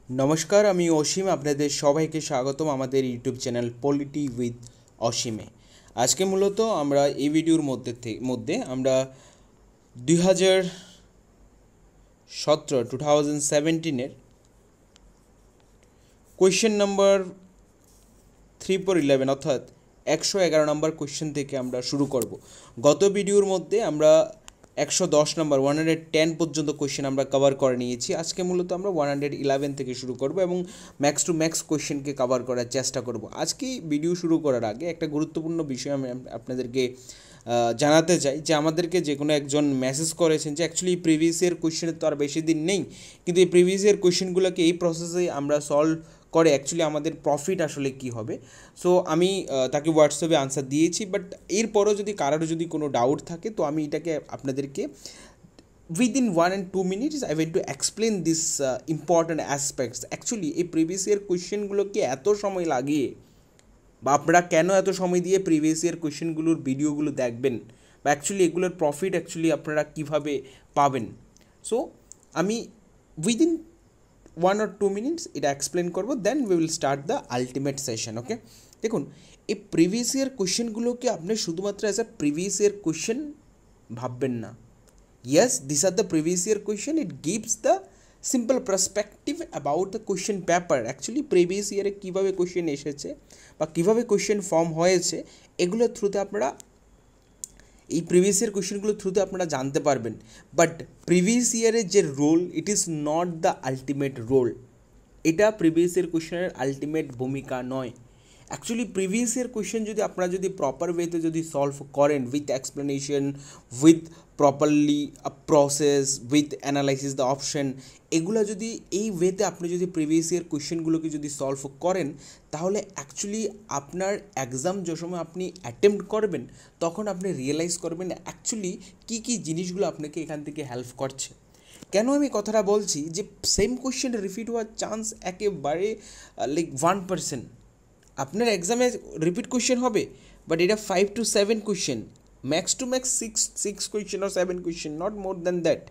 নমস্কার, আমি অসীম। আপনাদের সবাইকে স্বাগতম আমাদের ইউটিউব চ্যানেল পলিটি উইথ অসীমে। আজকে মূলত আমরা এই ভিডিওর মধ্যে আমরা 2017 কোয়েশ্চেন নাম্বার 3/11 অর্থাৎ 111 নম্বর কোয়েশ্চেন থেকে আমরা শুরু করব। গত ভিডিওর মধ্যে আমরা 110 নম্বর 110 পর্যন্ত কোয়েশ্চেন আমরা কভার করে নিয়েছি। আজকে মূলত আমরা 111 থেকে শুরু করব এবং ম্যাক্স টু ম্যাক্স কোয়েশ্চেনকে কভার করার চেষ্টা করব। আজকে ভিডিও শুরু করার আগে একটা গুরুত্বপূর্ণ বিষয় আমি আপনাদেরকে জানাতে চাই যে আমাদেরকে যে কোনো একজন মেসেজ করেছেন যে অ্যাকচুয়ালি প্রিভিয়াস ইয়ার কোয়েশ্চেনের তো আর বেশি দিন নেই, কিন্তু এই প্রিভিয়াস ইয়ার কোয়েশ্চেনগুলোকে এই প্রসেসে আমরা সলভ করে অ্যাকচুয়ালি আমাদের প্রফিট আসলে কী হবে। সো আমি তাকে হোয়াটসঅ্যাপে আনসার দিয়েছি, বাট এরপরও যদি কারোর যদি কোনো ডাউট থাকে তো আমি এটাকে আপনাদেরকে within 1 and 2 minutes I want to explain this important aspects. Actually এই প্রিভিয়াস ইয়ার কোয়েশ্চেনগুলোকে এত সময় লাগিয়ে বা আপনারা কেন এত সময় দিয়ে প্রিভিয়াস ইয়ার কোয়েশ্চেনগুলোর ভিডিওগুলো দেখবেন বা অ্যাকচুয়ালি এগুলোর প্রফিট অ্যাকচুয়ালি আপনারা কীভাবে পাবেন। সো আমি উইদিন 1 or 2 minutes এটা এক্সপ্লেন করবো, then we will start the ultimate session. Okay, দেখুন, এই প্রিভিয়াস ইয়ার কোয়েশ্চেনগুলোকে আপনি শুধুমাত্র as a previous year question ভাববেন না। Yes, these are the previous year question. It gives the simple perspective about the question paper. Actually previous year এ কীভাবে question এসেছে বা কীভাবে কোয়েশ্চেন ফর্ম হয়েছে এগুলোর থ্রুতে আপনারা এই প্রিভিয়াস ইয়ার কোয়েশ্চেনগুলোর থ্রুতে আপনারা জানতে পারবেন। বাট প্রিভিয়াস ইয়ারের যে role, it is not the ultimate role. এটা প্রিভিয়াস ইয়ার কোয়েশ্চেনের আলটিমেট ভূমিকা নয়। অ্যাকচুয়ালি প্রিভিয়াস ইয়ার কোয়েশ্চেন যদি আপনারা যদি প্রপার ওয়েতে যদি সলভ করেন with explanation, with properly process, with analysis the option, এগুলো যদি এই ওয়েতে আপনি যদি প্রিভিয়াস ইয়ার কোয়েশ্চেনগুলোকে যদি সলভ করেন তাহলে অ্যাকচুয়ালি আপনার এক্সাম যে সময় আপনি অ্যাটেম্প্ট করবেন তখন আপনি রিয়েলাইজ করবেন অ্যাকচুয়ালি কী কী জিনিসগুলো আপনাকে এখান থেকে হেল্প করছে। কেন আমি কথাটা বলছি যে সেম কোয়েশ্চেন রিপিট হওয়ার চান্স একেবারে লাইক 1%। আপনার এক্সামে রিপিট কোয়েশ্চেন হবে, বাট এটা 5 to 7 question, max to max six question আর 7 question, not more than that.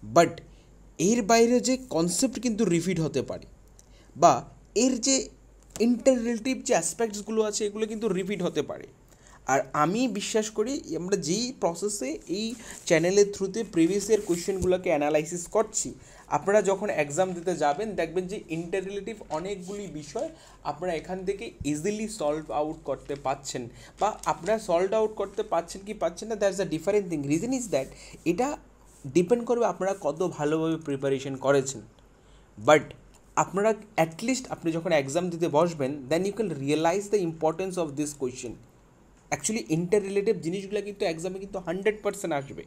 But এর বাইরে যে কনসেপ্ট কিন্তু রিপিট হতে পারে বা এর যে ইন্টাররিলেটিভ যে অ্যাসপেক্টসগুলো আছে এগুলো কিন্তু রিপিট হতে পারে। আর আমি বিশ্বাস করি আমরা যেই প্রসেসে এই চ্যানেলের থ্রুতে প্রিভিয়াস ইয়ার কোয়েশ্চেনগুলোকে অ্যানালাইসিস করছি, আপনারা যখন এক্সাম দিতে যাবেন দেখবেন যে ইন্টাররিলেটিভ অনেকগুলি বিষয় আপনারা এখান থেকে ইজিলি সলভ আউট করতে পারছেন বা আপনারা সলভ আউট করতে পারছেন কি পাচ্ছেন না, that's a different thing. Reason is that এটা ডিপেন্ড করবে আপনারা কত ভালোভাবে প্রিপারেশন করেছেন। বাট আপনারা অ্যাটলিস্ট আপনি যখন এক্সাম দিতে বসবেন then you can realise the importance of this question. Actually inter relative জিনিসগুলো কিন্তু এক্সামে কিন্তু 100% আসবে।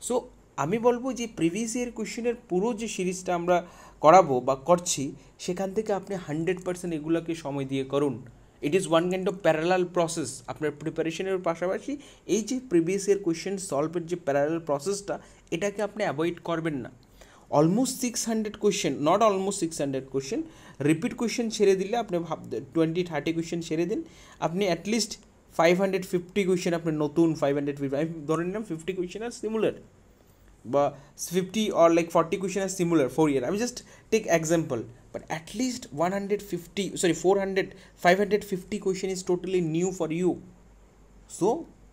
সো আমি বলবো যে প্রিভিয়াস ইয়ার কোয়েশ্চেনের পুরো যে সিরিজটা আমরা করাবো বা করছি সেখান থেকে আপনি 100% এগুলোকে সময় দিয়ে করুন। It is one kind of parallel process. আপনার প্রিপারেশনের পাশাপাশি এই যে প্রিভিয়াস ইয়ার কোয়েশ্চেন সলভের যে প্যারালাল প্রসেসটা এটাকে আপনি অ্যাভয়েড করবেন না। Almost 600 question, not almost 600 question, repeat question ছেড়ে দিলে আপনি 20-30 কোয়েশ্চেন ছেড়ে দিন, আপনি অ্যাটলিস্ট 550 কোয়েশ্চেন আপনি নতুন 550, আমি ধরে নিলাম 50 কোয়েশ্চেন আর সিমুলার বা 50 or like 40 কোয়েশ্চেন আর সিমুলার 4 year, আমি just take example. But at least 550 question is totally new for you. So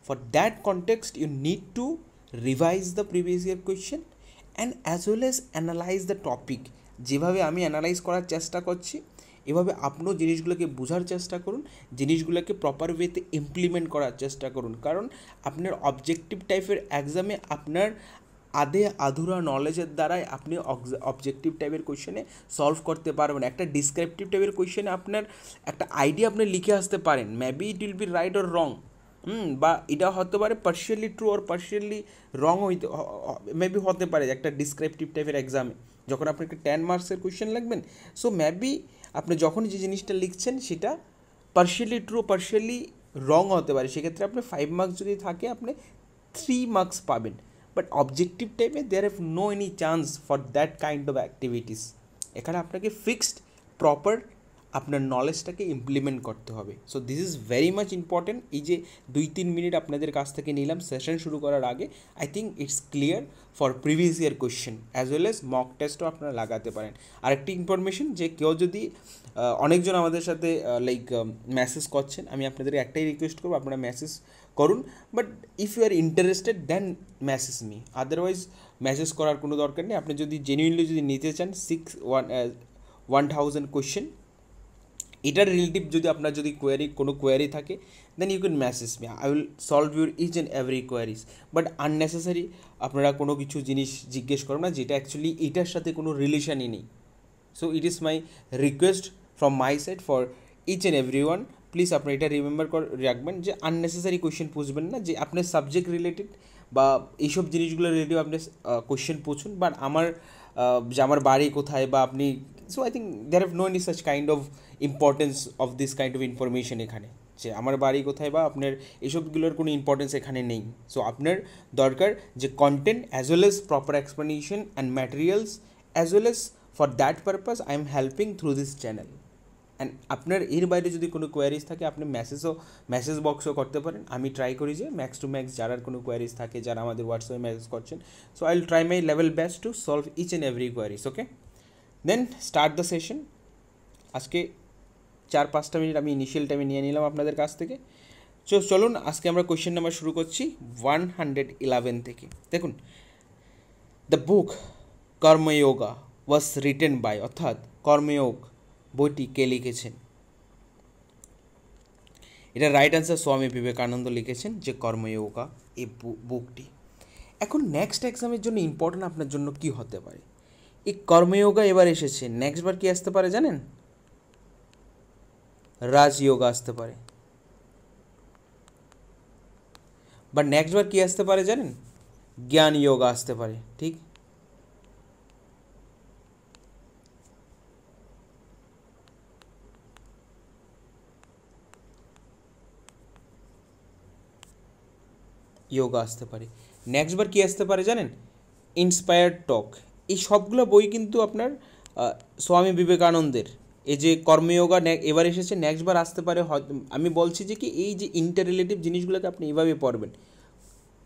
for that context you need to revise the previous year question and as well as analyse the topic. যেভাবে আমি analyse করার চেষ্টা করছি এভাবে আপনিও জিনিসগুলোকে বোঝার চেষ্টা করুন, জিনিসগুলোকে প্রপার ওয়েতে ইমপ্লিমেন্ট করার চেষ্টা করুন। কারণ আপনার অবজেক্টিভ টাইপের এক্সামে আপনার আধে আধুরা নলেজের দ্বারাই আপনি অবজেক্টিভ টাইপের কোয়েশ্চেনে সলভ করতে পারবেন। একটা ডিসক্রিপটিভ টাইপের কোয়েশ্চেনে আপনার একটা আইডিয়া আপনি লিখে আসতে পারেন, maybe it will be right or wrong, বা এটা হতে পারে পার্শিয়ালি ট্রু অর পার্শিয়ালি রং হইতে মেবি হতে পারে একটা ডিসক্রিপটিভ টাইপের এক্সামে যখন আপনি একটা 10 মার্কসের কোয়েশ্চেন লিখবেন। সো মেবি আপনি যখন যে জিনিসটা লিখছেন সেটা পার্শিয়ালি ট্রু পার্শিয়ালি রং হতে পারে, সেক্ষেত্রে আপনি 5 মার্কস যদি থাকে আপনি 3 মার্কস পাবেন। বাট অবজেক্টিভ টাইপে there have no any chance for that kind of activities. এখানে আপনাকে ফিক্সড প্রপার আপনার নলেজটাকে ইমপ্লিমেন্ট করতে হবে। So this is very much important. এই যে 2-3 মিনিট আপনাদের কাছ থেকে নিলাম সেশন শুরু করার আগে, I think it's clear for previous year question as well as mock টেস্টও আপনারা লাগাতে পারেন। আরেকটি ইনফরমেশন, যে কেউ যদি অনেকজন আমাদের সাথে লাইক মেসেজ করছেন, আমি আপনাদের একটাই রিকোয়েস্ট করবো, আপনারা মেসেজ করুন, but if you are interested then message me, otherwise message করার কোনো দরকার নেই। আপনি যদি জেনুইনলি যদি নিতে চান 1000 কোয়েশ্চেন, এটার রিলেটিভ যদি আপনার যদি কোনো কোয়ারি থাকে, then you can message me, I will solve your each and every queries. But unnecessary আপনারা কোনো কিছু জিনিস জিজ্ঞেস করবেন না যেটা অ্যাকচুয়ালি এটার সাথে কোনো রিলেশনই নেই। So it is my request from my side for each and every one, please আপনি এটা রিমেম্বার রাখবেন যে আননেসেসারি কোয়েশ্চেন পুছবেন না, যে আপনার সাবজেক্ট রিলেটেড বা এইসব জিনিসগুলো রিলেটিভ আপনি কোয়েশ্চেন পুছুন। বাট যে আমার বাড়ি কোথায় বা আপনি, so I think there have no any such kind of importance of this kind of information এখানে, যে আমার বাড়ি কোথায় বা আপনার এসবগুলোর কোনো ইম্পর্টেন্স এখানে নেই। সো আপনার দরকার যে content as well age proper explanation and materials, as well age for that purpose I am helping through this channel. And আপনার এর বাইরে যদি কোনো কোয়ারিজ থাকে আপনি মেসেজ বক্সও করতে পারেন। আমি ট্রাই করি যে ম্যাক্স টু ম্যাক্স যারা কোনো কোয়ারিজ থাকে, যারা আমাদের হোয়াটসঅ্যাপে মেসেজ করছেন, so I will try my level best to solve each and every queries. Okay, then start the session. আজকে 4-5টা মিনিট আমি ইনিশিয়াল টাইমে নিয়ে নিলাম আপনাদের কাছ থেকে। চলুন আজকে আমরা কোয়েশ্চেন নাম্বার শুরু করছি 111 থেকে। দেখুন, the book Karma Yoga was written by, অর্থাৎ কর্মযোগ বইটি কে লিখেছেন? এটা রাইট অ্যান্সার স্বামী বিবেকানন্দ লিখেছেন যে কর্মযোগা এই বুকটি। এখন নেক্সট এক্সামের জন্য ইম্পর্টেন্ট আপনার জন্য কি হতে পারে? এই কর্মযোগা এবার এসেছে, নেক্সট বার কি আসতে পারে জানেন? রাজযোগা আসতে পারে। বা নেক্সট বার কি আসতে পারে জানেন? জ্ঞান যোগা আসতে পারে। ঠিক, যোগা আসতে পারে। নেক্সট বার কি আসতে পারে জানেন? ইন্সপায়ার্ড টক। এই সবগুলো বই কিন্তু আপনার স্বামী বিবেকানন্দের। এই যে কর্মযোগা এবার এসেছে, নেক্সট বার আসতে পারে। আমি বলছি যে কি এই যে ইন্টার রিলেটিভ জিনিসগুলোকে আপনি এভাবে পড়বেন: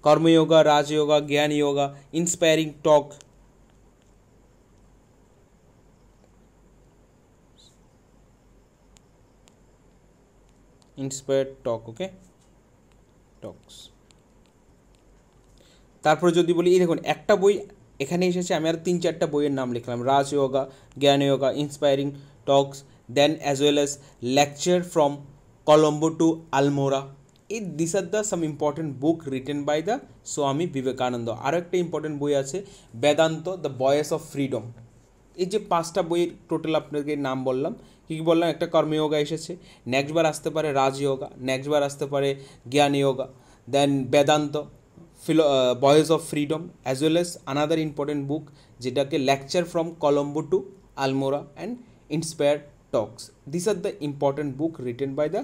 কর্মযোগা, রাজযোগা, জ্ঞান যোগা, ইন্সপায়ারিং টক। ইন্সপায়ার্ড টক, ওকে, টকস। তারপরে যদি বলি, এই দেখুন একটা বই এখানে এসেছে, আমি আর 3-4টা বইয়ের নাম লিখলাম: Raja Yoga, Jnana Yoga, inspiring talks, then as well as lecture from Colombo to Almora. This are the some important book written by the Swami Vivekananda. আরও একটা ইম্পর্টেন্ট বই আছে, Vedanta the voice of freedom. এই যে 5টা বইয়ের টোটাল আপনাকে নাম বললাম, কী কী বললাম? একটা কর্মযোগা এসেছে, নেক্সট বার আসতে পারে রাজযোগা, নেক্সট বার আসতে পারে Jnana Yoga, then Vedanta, voice of freedom, as well as another important book যেটাকে lecture from Colombo to Almora and inspire talks. This are the important book written by the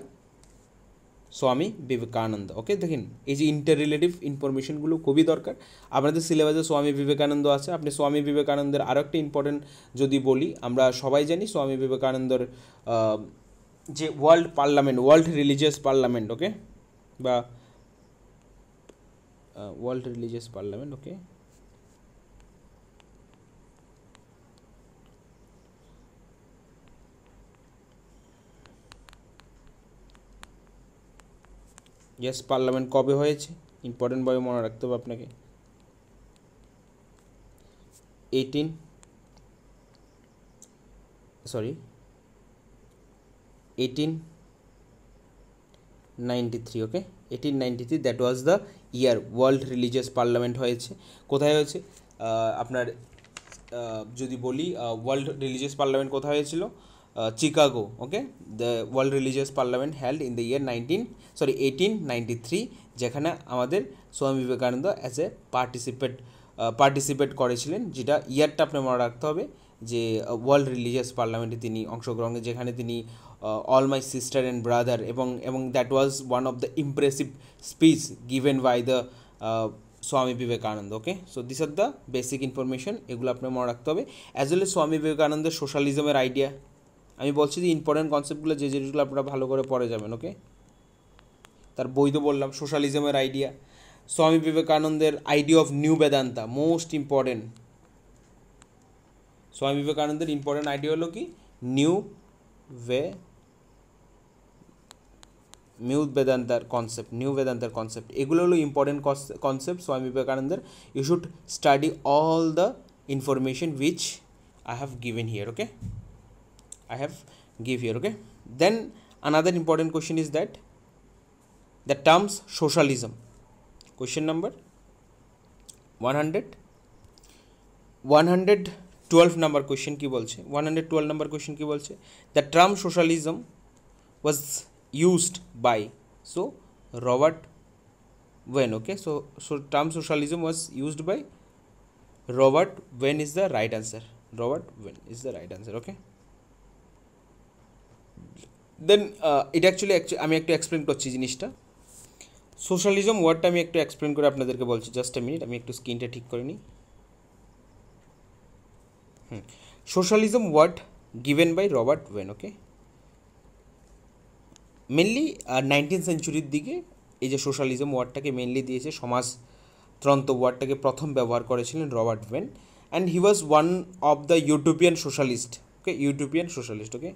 Swami Vivekananda. ওকে, দেখেন এই যে ইন্টার রিলেটিভ ইনফরমেশনগুলো খুবই দরকার। আপনাদের সিলেবাসে স্বামী বিবেকানন্দ আছে। আপনি স্বামী বিবেকানন্দের আরও একটা ইম্পর্টেন্ট যদি বলি, আমরা সবাই জানি স্বামী বিবেকানন্দর যে ওয়ার্ল্ড রিলিজিয়াস পার্লামেন্ট, ওকে, বা ওয়ার্ল্ড রিলিজিয়াস পার্লামেন্ট, ওকে, ইয়েস, পার্লামেন্ট কবে হয়েছে? ইম্পর্টেন্ট ভাবে মনে রাখতে হবে আপনাকে। 1893, ওকে, 1893, that was the year world religious parliament হয়েছে। কোথায় হয়েছে? আপনার যদি বলি, ওয়ার্ল্ড রিলিজিয়াস পার্লামেন্ট কোথায় হয়েছিল? Chicago, okay. The world religious parliament held in the year 1893, যেখানে আমাদের Swami Vivekananda as a participate করেছিলেন। যেটা ইয়ারটা আপনি মনে রাখতে হবে, যে ওয়ার্ল্ড রিলিজিয়াস পার্লামেন্টে তিনি অংশগ্রহণ, যেখানে তিনি all my sister and brother, এবং that was one of the impressive speech given by the Swami Vivekananda. Okay, so this are the basic information, এগুলো আপনার মনে রাখতে হবে। অ্যাজ ওয়েল এজ স্বামী বিবেকানন্দের সোশ্যালিজমের আইডিয়া, আমি বলছি যে ইম্পর্টেন্ট কনসেপ্টগুলো যে জিনিসগুলো আপনারা ভালো করে পড়ে যাবেন, ওকে। তার বই তো বললাম, সোশ্যালিজমের আইডিয়া, স্বামী বিবেকানন্দের idea of new Vedanta, most important. স্বামী বিবেকানন্দের ইম্পর্টেন্ট আইডিয়া হলো কি, নিউ বেদান্তার কনসেপ্ট, এগুলো হলো ইম্পর্টেন্ট কনসেপ্ট স্বামী বিবেকানন্দের। You should study all the information which I have given here, okay? I have give here, okay? Then another important question is that the terms socialism. Question number 112 number question কি বলছে, 112 number question কি বলছে, the term socialism was used by, so Robert When, okay? So term socialism was used by Robert When is the right answer. Robert When is the right answer, okay? Then it actually আমি একটু explain করছি জিনিসটা। Socialism ওয়ার্ডটা আমি একটু explain করে আপনাদেরকে বলছি, জাস্ট এ মিনিট, আমি একটু স্ক্রিনটা ঠিক করে নিই। Socialism word given by Robert Owen, okay. Mainly 19th সেঞ্চুরির দিকে এই যে সোশ্যালিজম ওয়ার্ডটাকে মেনলি দিয়েছে, সমাজতন্ত্র ওয়ার্ডটাকে প্রথম ব্যবহার করেছিলেন Robert Owen, and he was one of the utopian socialist, okay, utopian socialist, okay.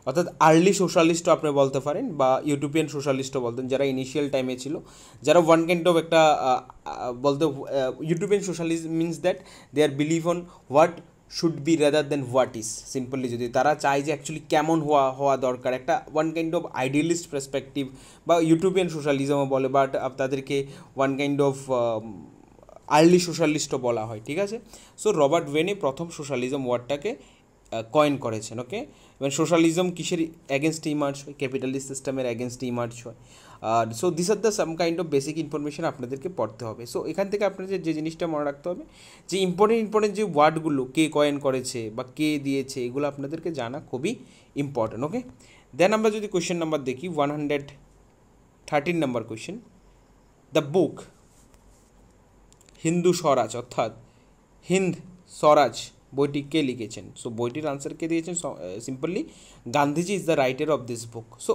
অর্থাৎ আর্লি সোশ্যালিস্টও আপনি বলতে পারেন, বা ইউটোপিয়ান সোশ্যালিস্টও বলতেন, যারা ইনিশিয়াল টাইমে ছিল, যারা ওয়ান কাইন্ড অফ একটা বলতে, utopian socialism means that they are believe on what should be rather than what is. Simply যদি তারা চায় যে অ্যাকচুয়ালি কেমন হওয়া দরকার, একটা one kind of idealist perspective, বা ইউটোপিয়ান সোশ্যালিজমও বলে, বাট তাদেরকে ওয়ান কাইন্ড অফ আর্লি সোশ্যালিস্টও বলা হয়, ঠিক আছে। সো রবার্ট ওয়েনে প্রথম সোশ্যালিজম ওয়ার্ডটাকে কয়েন করেছেন, ওকে। এবং সোশ্যালিজম কিসের অ্যাগেনস্টে ইমার্জ হয়, ক্যাপিটালিস্ট সিস্টেমের অ্যাগেনস্টে ইমার্জ হয়। So this are the some kind of basic information আপনাদেরকে পড়তে হবে। সো এখান থেকে আপনাদের যে জিনিসটা মনে রাখতে হবে, যে ইম্পর্টেন্ট যে ওয়ার্ডগুলো কে কয়েন করেছে বা কে দিয়েছে, এগুলো আপনাদেরকে জানা খুবই ইম্পর্টেন্ট, ওকে। দেন আমরা যদি কোয়েশ্চেন নাম্বার দেখি, 113 number question, the book Hindu Swaraj, অর্থাৎ হিন্দ স্বরাজ বইটি কে লিখেছেন? সো বইটির আনসার কে দিয়েছেন? Simply Gandhiji is the writer of this book. So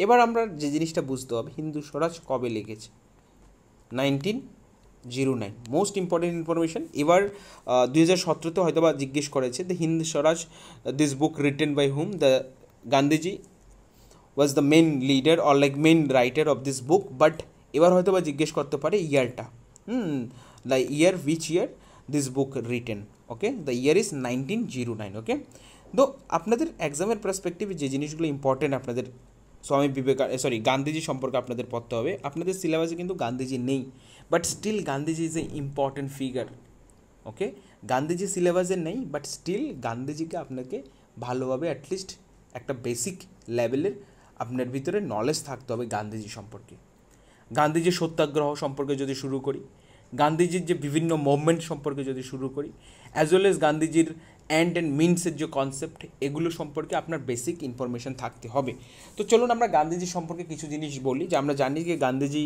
এবার আমরা যে জিনিসটা বুঝতে হবে, হিন্দু স্বরাজ কবে লিখেছে? 1909, মোস্ট ইম্পর্টেন্ট ইনফরমেশন। এবার 2017-তে হয়তো বা জিজ্ঞেস করেছে, the Hindu Swaraj this book written by hmm? The Gandhiji was the main leader or like main writer of this book, but এবার হয়তো বা জিজ্ঞেস করতে পারে ইয়ারটা, the year, which year this book written, okay. The year is 1909, okay. তো আপনাদের এক্সামের পার্সপেক্টিভে যে জিনিসগুলো ইম্পর্টেন্ট আপনাদের গান্ধীজি সম্পর্কে আপনাদের পড়তে হবে। আপনাদের সিলেবাসে কিন্তু গান্ধীজি নেই, but still Gandhiji is a important figure, okay. Gandhiji সিলেবাসে নেই, বাট স্টিল গান্ধীজিকে আপনাকে ভালোভাবে অ্যাটলিস্ট একটা বেসিক লেভেলের আপনার ভিতরে নলেজ থাকতে হবে গান্ধীজি সম্পর্কে। গান্ধীজির সত্যাগ্রহ সম্পর্কে যদি শুরু করি, গান্ধীজির যে বিভিন্ন মুভমেন্ট সম্পর্কে যদি শুরু করি, অ্যাজ ওয়েল এজ গান্ধীজির অ্যান্ড মিনসের যে কনসেপ্ট, এগুলো সম্পর্কে আপনার বেসিক ইনফরমেশন থাকতে হবে। তো চলুন আমরা গান্ধীজি সম্পর্কে কিছু জিনিস বলি। যে আমরা জানি যে গান্ধীজি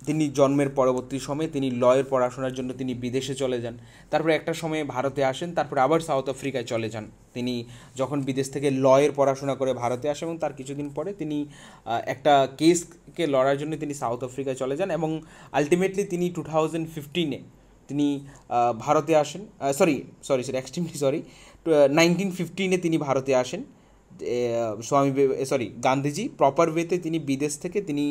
তিনি জন্মের পরবর্তী সময়ে তিনি লয়ের পড়াশোনার জন্য তিনি বিদেশে চলে যান, তারপরে একটা সময়ে ভারতে আসেন, তারপরে আবার সাউথ আফ্রিকায় চলে যান। তিনি যখন বিদেশ থেকে লয়ের পড়াশোনা করে ভারতে আসেন, এবং তার কিছুদিন পরে তিনি একটা কেসকে লড়ার জন্য তিনি সাউথ আফ্রিকায় চলে যান, এবং আলটিমেটলি তিনি 2015-এ তিনি ভারতে আসেন, এক্সট্রিমলি সরি 1915-এ তিনি ভারতে আসেন। গান্ধীজি প্রপার ওয়েতে তিনি বিদেশ থেকে তিনি,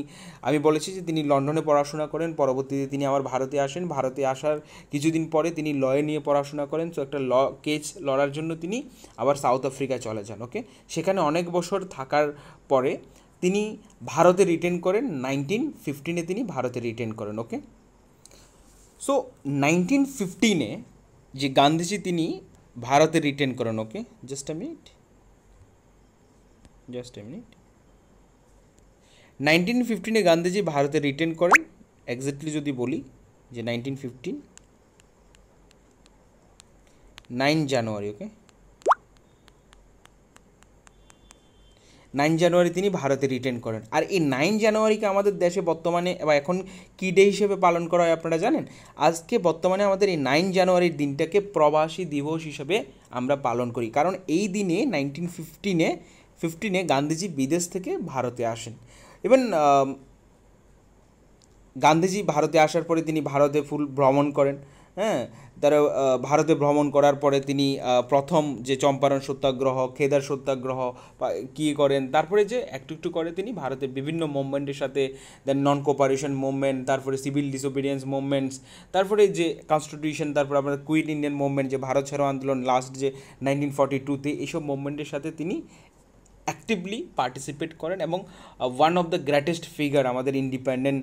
আমি বলেছি যে তিনি লন্ডনে পড়াশোনা করেন, পরবর্তীতে তিনি আবার ভারতে আসেন। ভারতে আসার কিছুদিন পরে তিনি লয়ে নিয়ে পড়াশোনা করেন। সো একটা কেস লড়ার জন্য তিনি আবার সাউথ আফ্রিকায় চলে যান, ওকে। সেখানে অনেক বছর থাকার পরে তিনি ভারতে রিটার্ন করেন, 1915-এ তিনি ভারতে রিটার্ন করেন, ওকে। সো 1915-এ যে গান্ধীজি তিনি ভারতে রিটার্ন করেন, ওকে। জাস্ট এ মিনিট 1915-এ গান্ধীজি ভারতে রিটার্ন করেন। এক্স্যাক্টলি যদি বলি যে 1915 9 জানুয়ারি, ওকে। 9 জানুয়ারি তিনি ভারতে রিটার্ন করেন। আর এই 9 জানুয়ারিকে আমাদের দেশে বর্তমানে বা এখন কী ডে হিসেবে পালন করা হয় আপনারা জানেন? আজকে বর্তমানে আমাদের এই 9 জানুয়ারির দিনটাকে প্রবাসী দিবস হিসেবে আমরা পালন করি, কারণ এই দিনে 1915-এ গান্ধীজি বিদেশ থেকে ভারতে আসেন। ইভেন গান্ধীজি ভারতে আসার পরে তিনি ভারতে ফুল ভ্রমণ করেন, হ্যাঁ। তারা ভারতে ভ্রমণ করার পরে তিনি প্রথম যে চম্পারণ সত্যাগ্রহ, খেদার সত্যাগ্রহ কী করেন, তারপরে যে একটু একটু করে তিনি ভারতের বিভিন্ন মুভমেন্টের সাথে, দেন নন কোপারেশন মুভমেন্ট, তারপরে সিভিল ডিসোবিডিয়েন্স মুভমেন্টস, তারপরে যে কনস্টিটিউশন, তারপরে আপনার কুইট ইন্ডিয়ান মুভমেন্ট, যে ভারত ছাড়ো আন্দোলন লাস্ট যে 1942-তে, এইসব মুভমেন্টের সাথে তিনি অ্যাক্টিভলি পার্টিসিপেট করেন এবং one of the greatest figure আমাদের ইন্ডিপেন্ডেন্ট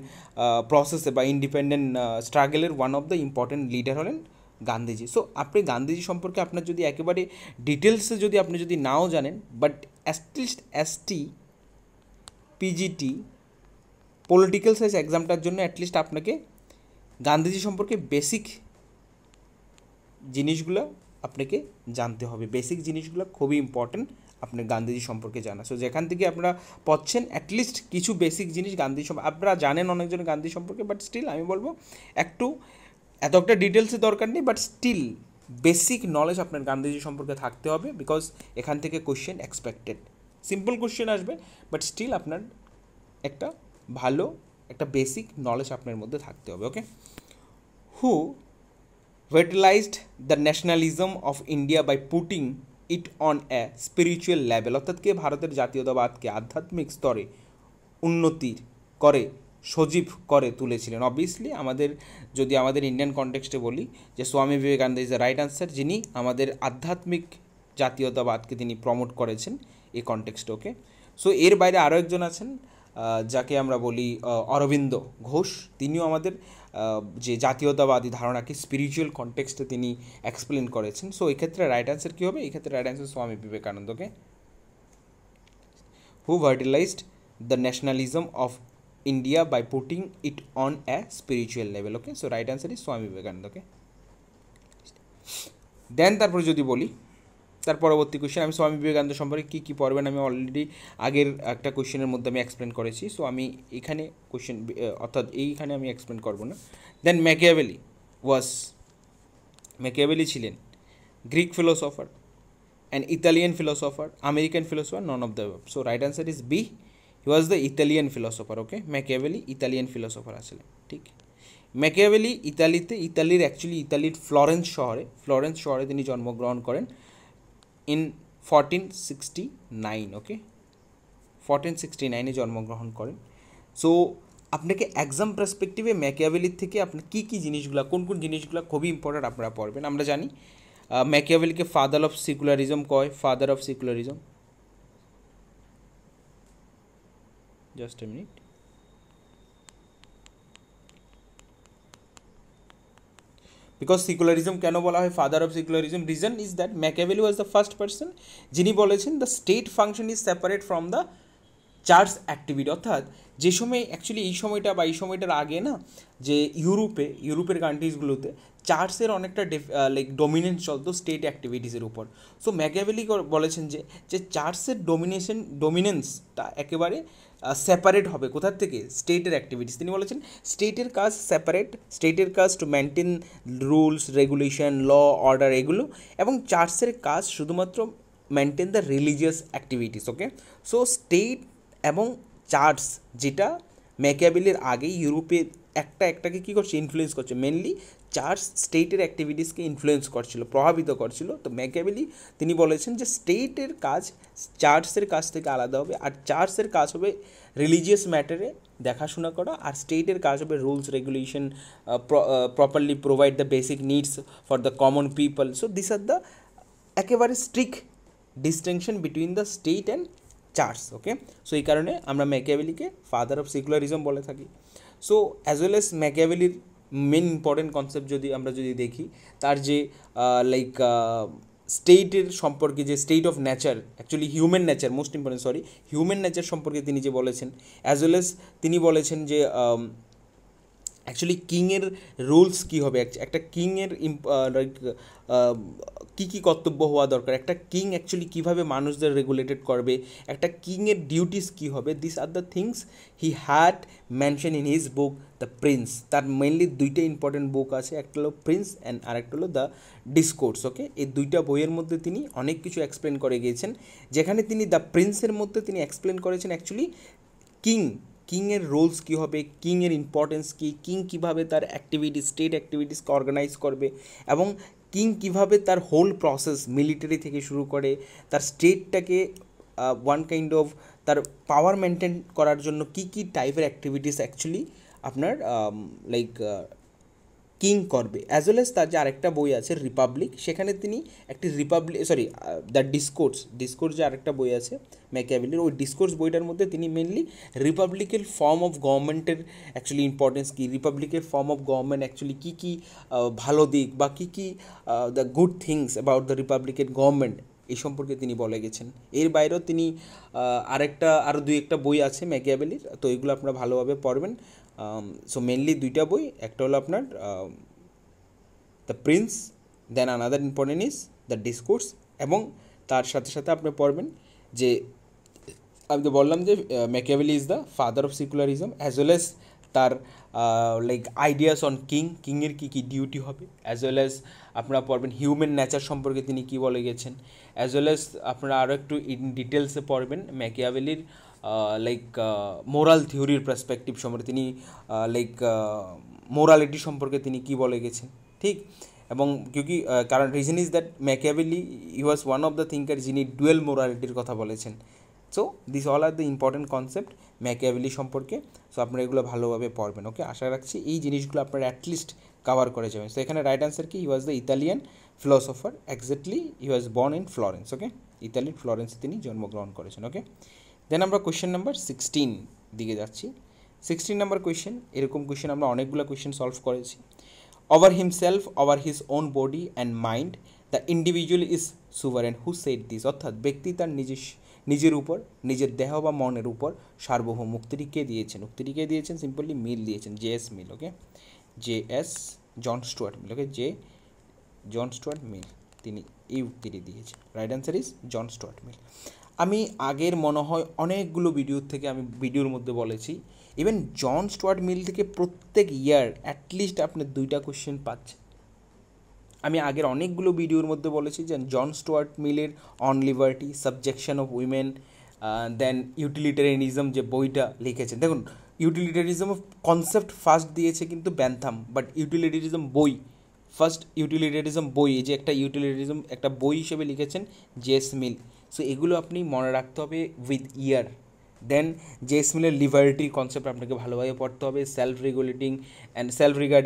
প্রসেসে বা ইন্ডিপেন্ডেন্ট স্ট্রাগলের one of the important leader হলেন গান্ধীজি। সো আপনি গান্ধীজি সম্পর্কে আপনার যদি একেবারে ডিটেলসে আপনি যদি নাও জানেন, but at least ST, PGT, political science এক্সামটার জন্য অ্যাটলিস্ট আপনাকে গান্ধীজি সম্পর্কে বেসিক জিনিসগুলো আপনাকে জানতে হবে। বেসিক জিনিসগুলো খুবই ইম্পর্টেন্ট আপনার গান্ধীজি সম্পর্কে জানা। সো যেখান থেকে আপনারা পাচ্ছেন অ্যাটলিস্ট কিছু বেসিক জিনিস গান্ধীজি সম্পর্কে, আপনারা জানেন অনেকজন গান্ধীজি সম্পর্কে, বাট স্টিল আমি বলবো একটু এত একটা ডিটেলসে দরকার নেই, বাট স্টিল বেসিক নলেজ আপনার গান্ধীজি সম্পর্কে থাকতে হবে, বিকজ এখান থেকে কোশ্চেন এক্সপেক্টেড। সিম্পল কোশ্চেন আসবে, বাট স্টিল আপনার একটা ভালো একটা বেসিক নলেজ আপনার মধ্যে থাকতে হবে। ওকে, হু vitalized the nationalism of India by putting it on a spiritual level, অর্থাৎ কে ভারতের জাতীয়তাবাদকে আধ্যাত্মিক স্তরে উন্নতির করে সজীব করে তুলেছিলেন। অবভিয়াসলি আমাদের যদি আমাদের ইন্ডিয়ান কনটেক্সটে বলি যে Swami Vivekananda is the right answer, যিনি আমাদের আধ্যাত্মিক জাতীয়তাবাদকে তিনি প্রমোট করেছেন এই কনটেক্সটে। ওকে, সো এর বাইরে আরও একজন আছেন যাকে আমরা বলি অরবিন্দ ঘোষ, তিনিও আমাদের যে জাতীয়তাবাদী ধারণাকে স্পিরিচুয়াল কনটেক্সটে তিনি এক্সপ্লেন করেছেন। সো এই ক্ষেত্রে রাইট অ্যান্সার কী হবে? এই ক্ষেত্রে রাইট অ্যান্সার স্বামী বিবেকানন্দকে। Who vitalised the nationalism of India by putting it on a spiritual level. Okay, so right answer is Swami বিবেকানন্দকে। দেন তারপরে যদি বলি তার পরবর্তী কোয়েশ্চেন, আমি স্বামী বিবেকানন্দ সম্পর্কে কী কী পড়বেন আমি অলরেডি আগের একটা কোয়েশ্চেনের মধ্যে আমি এক্সপ্লেন করেছি। সো আমি এখানে কোয়েশ্চেন অর্থাৎ এইখানে আমি এক্সপ্লেন করবো না। দেন ম্যাকিয়াভেলি ছিলেন Greek philosopher, an Italian philosopher, American philosopher, none of the above. So right answer is B, he was the Italian philosopher. Okay, Machiavelli Italian philosopher আসলে, ঠিক। ম্যাকিয়াভেলি ইতালির ইতালির ফ্লোরেন্স শহরে তিনি জন্মগ্রহণ করেন ইন 1469। ওকে, 1469-এ জন্মগ্রহণ করেন। সো আপনাকে এক্সাম পার্সপেক্টিভে ম্যাকিয়াভেলির থেকে আপনার কী কী জিনিসগুলো, কোন কোন জিনিসগুলো খুবই ইম্পর্ট্যান্ট আপনারা পড়বেন। আমরা জানি ম্যাকিয়াভেলিকে ফাদার অফ সেকুলারিজম কয়, father of secularism. Just a minute. Because secularism কেন বলা হয় father of secularism? Reason is that Machiavelli was the first person যিনি বলেছেন the state function is separate from the church activity. অর্থাৎ যে সময় actually এই সময়টার আগে না, যে ইউরোপের কান্ট্রিজগুলোতে চার্চের অনেকটা ডোমিনেন্স চলতো স্টেট অ্যাক্টিভিটিসের উপর। সো ম্যাকিয়াভেলি বলেছেন যে চার্চের ডোমিনেন্সটা একেবারে সেপারেট হবে কোথার থেকে? স্টেটের অ্যাক্টিভিটিস। তিনি বলেছেন স্টেটের কাজ সেপারেট, স্টেটের কাজ to maintain rules, regulation, law, order এগুলো, এবং চার্চের কাজ শুধুমাত্র maintain the religious activities. Okay, so state এবং চার্চ যেটা ম্যাকিয়াভেলির আগে ইউরোপে একটাকে কী করছে? ইনফ্লুয়েন্স করছে। মেনলি চার্চ স্টেটের অ্যাক্টিভিটিসকে ইনফ্লুয়েন্স করছিল, প্রভাবিত করছিল। তো ম্যাকিয়াভেলি তিনি বলেছেন যে স্টেটের কাজ চার্চের কাজ থেকে আলাদা হবে, আর চার্চের কাজ হবে রিলিজিয়াস ম্যাটারে দেখাশোনা করা, আর স্টেটের কাজ হবে rules, regulation, properly provide the basic needs for the common people. So this are the একেবারে strict distinction between the state and church. Okay, so এই কারণে আমরা ম্যাকিয়াভেলিকে ফাদার অফ সেকুলারিজম বলে থাকি। সো অ্যাজ ওয়েল এস ম্যাকিয়াভেলির main important concept আমরা যদি দেখি, তার যে স্টেটের সম্পর্কে, যে state of nature, actually human nature সম্পর্কে তিনি যে বলেছেন, অ্যাজ ওয়েল এস তিনি বলেছেন যে অ্যাকচুয়ালি কিংয়ের রুলস কী হবে, একটা কিংয়ের কী কী কর্তব্য হওয়া দরকার, একটা কিং অ্যাকচুয়ালি কীভাবে মানুষদের রেগুলেটেড করবে, একটা কিংয়ের ডিউটিস কী হবে, this are the things he had mention in his book the Prince. তার মেনলি দুইটা ইম্পর্টেন্ট বুক আছে, একটা হলো প্রিন্স অ্যান্ড আরেকটা হলো দ্য ডিসকোর্স। ওকে, এই দুইটা বইয়ের মধ্যে তিনি অনেক কিছু এক্সপ্লেন করে গিয়েছেন, যেখানে তিনি দ্য প্রিন্সের মধ্যে তিনি এক্সপ্লেন করেছেন অ্যাকচুয়ালি কিংয়ের রোলস কী হবে, কিংয়ের ইম্পর্টেন্স কী, কিং কীভাবে তার অ্যাক্টিভিটিস স্টেট অ্যাক্টিভিটিসকে অর্গানাইজ করবে, এবং কিং কীভাবে তার হোল প্রসেস মিলিটারি থেকে শুরু করে তার স্টেটটাকে ওয়ান কাইন্ড অফ তার পাওয়ার মেনটেন করার জন্য কী কী টাইপের অ্যাক্টিভিটিস অ্যাকচুয়ালি আপনার লাইক কিং করবে। অ্যাজ ওয়েল এজ তার যে আরেকটা বই আছে রিপাবলিক, সেখানে তিনি একটি দ্য ডিসকোর্স যে আরেকটা বই আছে ম্যাকিয়াভেলির, ওই ডিসকোর্স বইটার মধ্যে তিনি মেনলি রিপাবলিকের ফর্ম অফ গভর্নমেন্টের অ্যাকচুয়ালি ইম্পর্টেন্স কী, রিপাবলিকের ফর্ম অফ গভর্নমেন্ট অ্যাকচুয়ালি কী কী ভালো দিক বা কী কী the good things about the রিপাবলিকের গভর্নমেন্ট, এই সম্পর্কে তিনি বলে গেছেন। এর বাইরেও তিনি আরও দুই একটা বই আছে ম্যাকিয়াভেলির, তো এগুলো আপনারা ভালোভাবে পড়বেন। সো মেনলি দুইটা বই, একটা হলো আপনার the prince, then another important is the discourse, এবং তার সাথে সাথে আপনি পড়বেন যে আমি তো বললাম যে Machiavelli is the father of secularism, as well as তার লাইক আইডিয়াস অন কিংয়ের কী কী ডিউটি হবে, অ্যাজ ওয়েল এজ আপনারা পড়বেন হিউম্যান নেচার সম্পর্কে তিনি কী বলে গেছেন, অ্যাজ ওয়েল এজ আপনারা আরও একটু ইন ডিটেলসে পড়বেন ম্যাকিয়াভেলির লাইক মোরাল থিওরির পার্সপেক্টিভ সম্পর্কে, তিনি লাইক মোরালিটি সম্পর্কে তিনি কী বলে গেছেন, ঠিক। এবং কিউকি কারণ reason is that Machiavelli he was one of the thinker যিনি ডুয়েল মোরালিটির কথা বলেছেন। So this all R the important concept Machiavelli সম্পর্কে। সো আপনারা এগুলো ভালোভাবে পড়বেন। ওকে, আশা রাখছি এই জিনিসগুলো আপনারা অ্যাটলিস্ট কাভার করে যাবেন। সো এখানে রাইট অ্যান্সার কি, he was the Italian philosopher, exactly he was born in Florence. Okay, ইতালির ফ্লোরেন্সে তিনি জন্মগ্রহণ করেছেন। ওকে, দেন আমরা কোয়েশ্চেন নাম্বার 16 দিকে যাচ্ছি। 16 নাম্বার কোয়েশ্চেন, এরকম কোয়েশ্চেন আমরা অনেকগুলো কোয়েশ্চেন সলভ করেছি। Over himself, over his own body and mind the individual is sovereign who said this, অর্থাৎ ব্যক্তি তার নিজের উপর, নিজের দেহ বা মনের উপর সার্বভৌম। উক্তিটি কে দিয়েছেন? উক্তিটি কে দিয়েছেন? সিম্পলি মিল দিয়েছেন, জে.এস. মিল। ওকে, জন স্টুয়ার্ট মিল। ওকে, জন স্টুয়ার্ট মিল তিনি এই উক্তিটি দিয়েছেন। Right answer is John Stuart Mill. আমি আগের মনে হয় অনেকগুলো ভিডিওর মধ্যে বলেছি, ইভেন জন স্টুয়ার্ট মিল থেকে প্রত্যেক ইয়ার অ্যাটলিস্ট আপনি 2টা কোয়েশ্চেন পাচ্ছেন। আমি আগের অনেকগুলো ভিডিওর মধ্যে বলেছি যে জন স্টুয়ার্ট মিলের on liberty, subjection of women, then utilitarianism যে বইটা লিখেছেন। দেখুন, ইউটিলিটারিজম অফ কনসেপ্ট ফার্স্ট দিয়েছে কিন্তু বেন্থাম, বাট ইউটিলিটারিজম বই, এই যে একটা বই হিসেবে লিখেছেন জে.এস. মিল। সো এগুলো আপনি মনে রাখতে হবে উইথ ইয়ার। দেন জে.এস. মিলের লিবার্টির কনসেপ্ট আপনাকে ভালোভাবে পড়তে হবে, self regarding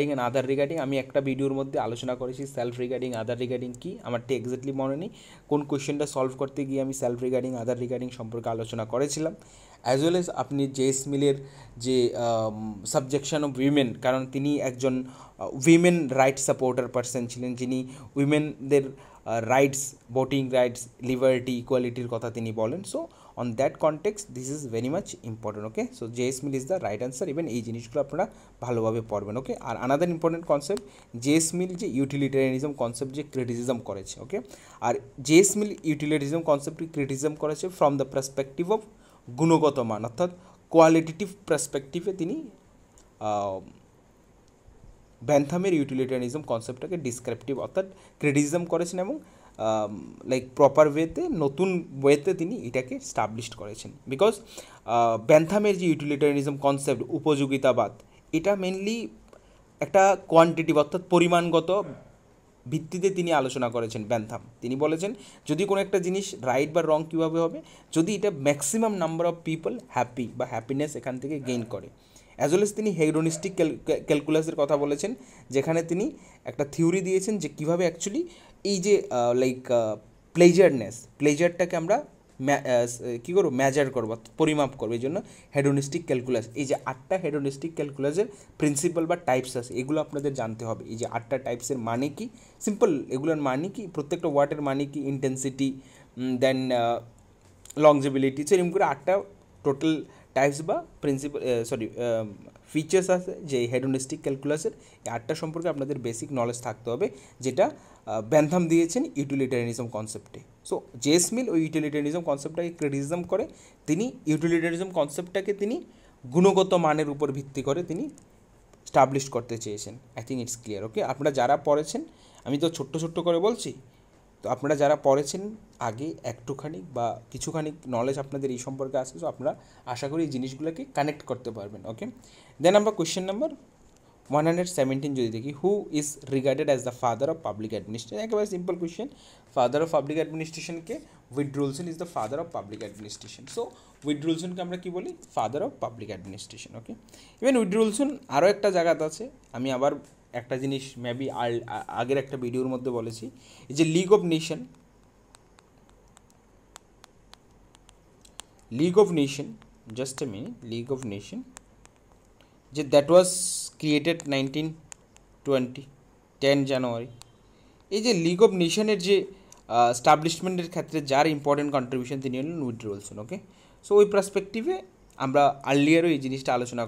and other regarding. আমি একটা ভিডিওর মধ্যে আলোচনা করেছি সেলফ রিগার্ডিং, আদার রিগার্ডিং কী, আমার ঠিক এক্স্যাক্টলি মনে নেই কোন কোয়েশ্চেনটা সলভ করতে গিয়ে আমি সেলফ রিগার্ডিং, আদার রিগার্ডিং সম্পর্কে আলোচনা করেছিলাম। অ্যাজ ওয়েল এজ আপনি জে.এস. মিলের যে সাবজেকশন অফ উইমেন, কারণ তিনি একজন উইমেন রাইটস সাপোর্টার পার্সন ছিলেন, যিনি উইমেনদের রাইটস, ভোটিং রাইটস, লিবার্টি, ইকুয়ালিটির কথা তিনি বলেন। So on that context this is very much important. Okay, so J S. Mill is the right answer. Even এই জিনিসগুলো আপনারা ভালোভাবে পড়বেন। ওকে, আর another important concept, J S. Mill যে ইউটিলিটারিয়ানিজম কনসেপ্ট যে ক্রিটিসিজম করেছে। ওকে, আর জে.এস. মিল ইউটিলিটারিজম কনসেপ্টটি ক্রিটিসিজম করেছে ফ্রম দ্য পার্সপেক্টিভ অফ গুণগত মান, অর্থাৎ কোয়ালিটেটিভ পার্সপেক্টিভে তিনি বেন্থামের ইউটিলিটারিয়ানিজম কনসেপ্টটাকে ডিসক্রিপটিভ অর্থাৎ ক্রিটিসিজম করেছেন, এবং লাইক প্রপার ওয়েতে, নতুন ওয়েতে তিনি এটাকে স্টাবলিশ করেছেন। বিকজ বেন্থামের যে ইউটিলিটারিয়ানিজম কনসেপ্ট, উপযোগিতাবাদ, এটা মেনলি একটা কোয়ান্টিটিভ অর্থাৎ পরিমাণগত ভিত্তিতে তিনি আলোচনা করেছেন। বেন্থাম তিনি বলেছেন যদি কোনো একটা জিনিস রাইট বা রং কীভাবে হবে, যদি এটা maximum number of people happy বা হ্যাপিনেস এখান থেকে গেইন করে। অ্যাজ ওয়েল এজ তিনি হেডোনিস্টিক ক্যালকুলাসের কথা বলেছেন, যেখানে তিনি একটা থিওরি দিয়েছেন যে কীভাবে অ্যাকচুয়ালি এই যে লাইক প্লেজারটাকে আমরা কী করবো, মেজার করবো, পরিমাপ করবো। এই জন্য হেডোনিস্টিক ক্যালকুলাস, এই যে 8টা হেডোনিস্টিক ক্যালকুলাসের প্রিন্সিপাল বা টাইপস আছে, এগুলো আপনাদের জানতে হবে। এই যে 8টা টাইপসের মানে কি, সিম্পল এগুলোর মানে কি, প্রত্যেকটা ওয়ার্ডের মানে কি, ইন্টেন্সিটি, দেন লংজিবিলিটি, সো এরকম করে 8টা টোটাল টাইপস বা ফিচার্স আছে যে হেডোনিস্টিক ক্যালকুলাসের, এই 8টা সম্পর্কে আপনাদের বেসিক নলেজ থাকতে হবে, যেটা বেন্থাম দিয়েছেন ইউটিলিটারিয়ানিজম কনসেপ্টে। সো জেস মিল ওই ইউটিলিটারিয়ানিজম কনসেপ্টটাকে ক্রিটিসিজম করে, তিনি ইউটিলিটারিয়ানিজম কনসেপ্টটাকে তিনি গুণগত মানের উপর ভিত্তি করে তিনি স্টাবলিশ করতে চেয়েছেন। I think it's clear. Okay, আপনারা যারা পড়েছেন, আমি তো ছোট্ট ছোট্ট করে বলছি, তো আপনারা যারা পড়েছেন আগে একটুখানি বা কিছুখানি নলেজ আপনাদের এই সম্পর্কে আছে, তো আপনারা আশা করি এই জিনিসগুলোকে কানেক্ট করতে পারবেন। ওকে, দেন আমরা কোয়েশ্চেন নাম্বার 117 যদি দেখি, who is regarded as the father of public administration. একেবারে simple question, father of public অ্যাডমিনিস্ট্রেশনকে Woodrow Wilson is the father of public administration. So উইড্রোলসনকে আমরা কী বলি? Father of public administration. Okay, even Woodrow Wilson আরও একটা জায়গাতে আছে, আমি আবার একটা জিনিস মেবি আগের একটা ভিডিওর মধ্যে বলেছি, এই যে league of nation, just a minute, league of nation, যে দ্যাট ওয়াজ ক্রিয়েটেড 10 জানুয়ারি। এই যে লিগ অফ নেশনের যে স্টাবলিশমেন্টের ক্ষেত্রে যার ইম্পর্টেন্ট কন্ট্রিবিউশন তিনি হলেন উইড্রো উইলসন। ওকে, সো ওই পার্সপেক্টিভে আমরা আর্লিয়ারও এই জিনিসটা আলোচনা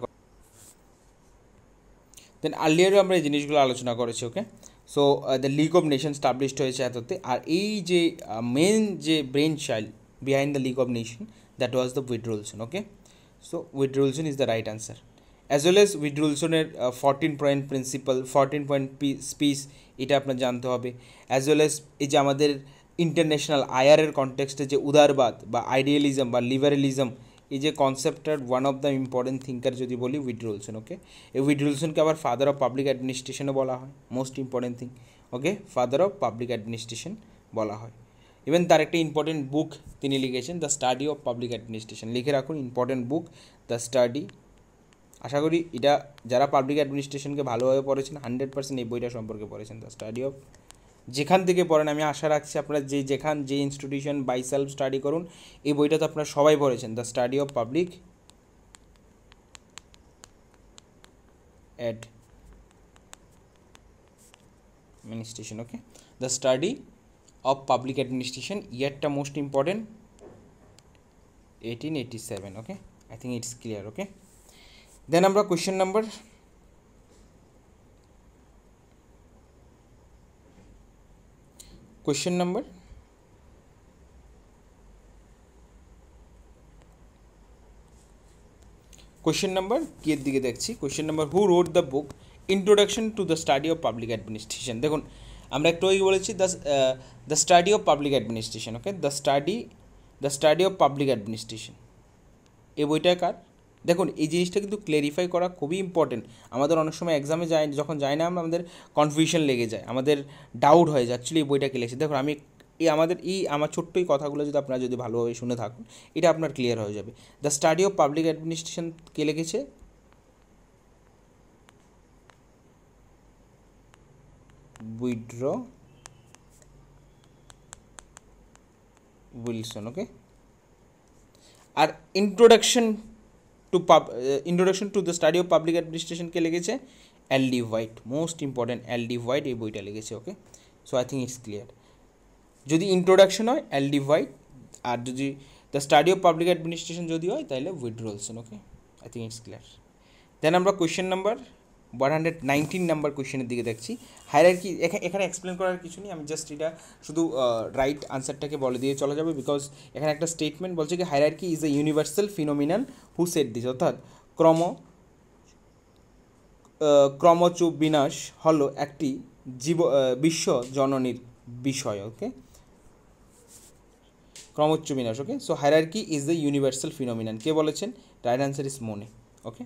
আমরা এই জিনিসগুলো আলোচনা করেছি। Okay, so the league of nation established হয়েছে এততে, আর এই যে মেন যে brain child behind the league of nation, that was the Woodrow Wilson. Okay, so Woodrow Wilson is the right answer. As well as Woodrow উইলসনের 14 point principle, 14 point speech, এটা আপনার জানতে হবে। অ্যাজ ওয়েল এজ এই যে আমাদের international আইআরের কনটেক্সটে যে উদারবাদ বা আইডিয়ালিজম বা লিবারেলিজম, এই যে কনসেপ্টটার one of the important thinker যদি বলি উইড্রো উইলসন। ওকে, এই উইড্রো উইলসনকে আবার ফাদার অফ পাবলিক অ্যাডমিনিস্ট্রেশনও বলা হয়, most important thing. Okay, father of public administration বলা হয়। ইভেন তার একটা ইম্পর্টেন্ট বুক তিনি লিখেছেন, the study of public administration. লিখে রাখুন, ইম্পর্টেন্ট বুক দ্য স্টাডি। আশা করি এটা যারা পাবলিক অ্যাডমিনিস্ট্রেশনকে ভালোভাবে পড়েছেন 100% এই বইটা সম্পর্কে পড়েছেন, দ্য স্টাডি অফ। যেখান থেকে পড়েন, আমি আশা রাখছি আপনারা যে ইনস্টিটিউশন বাই সেলফ স্টাডি করুন, এই বইটা তো আপনারা সবাই পড়েছেন, the study of public administration. Okay, the study of public administration, ইয়ারটা most important 1887। Okay, I think it's clear. Okay, then আমরা কোয়েশ্চেন নাম্বার কি এর দিকে দেখছি। Question number, who wrote the book introduction to the study of public administration. দেখুন, আমরা একটু ওই বলেছি the study of public administration. Okay, the study of public administration, এই বইটা কার? দেখুন, এই জিনিসটা কিন্তু ক্লেরিফাই করা খুবই ইম্পর্টেন্ট। আমাদের অনেক সময় এক্সামে যখন যাই না, আমাদের কনফিউশন লেগে যায়, আমাদের ডাউট হয়ে যায় অ্যাকচুয়ালি এই বইটা কে লিখেছে। দেখুন, আমি আমার ছোট্ট এই কথাগুলো যদি আপনারা যদি ভালোভাবে শুনে থাকুন, এটা আপনার ক্লিয়ার হয়ে যাবে। The study of public administration কে লিখেছে? Woodrow Wilson. ওকে, আর introduction to the study of public administration কে লিখেছে? L D. White, most important, L D. White এই বইটা লিখেছে। Okay, so I think it's clear. যদি ইন্ট্রোডাকশন হয় এল.ডি. হোয়াইট, আর যদি the study of public administration যদি হয় তাহলে Woodrow Wilson. Okay, I think it's clear. Then আমরা কোয়েশ্চেন নাম্বার 119 নাম্বার কোয়েশ্চেনের দিকে দেখছি। হায়ারার্কি, এখানে এক্সপ্লেন করার কিছু নেই, আমি জাস্ট এটা শুধু রাইট আনসারটাকে বলে দিয়ে চলে যাবে, বিকজ এখানে একটা স্টেটমেন্ট বলছে কি hierarchy is a universal phenomenon who said this, অর্থাৎ ক্রমচ বিনাশ হলো একটি বিশ্ব জননীর বিষয়। ওকে, ক্রমোচ্চ বিনাশ। Okay, so hierarchy is the universal phenomenon, কে বলেছেন? Right answer is Mooney. Okay,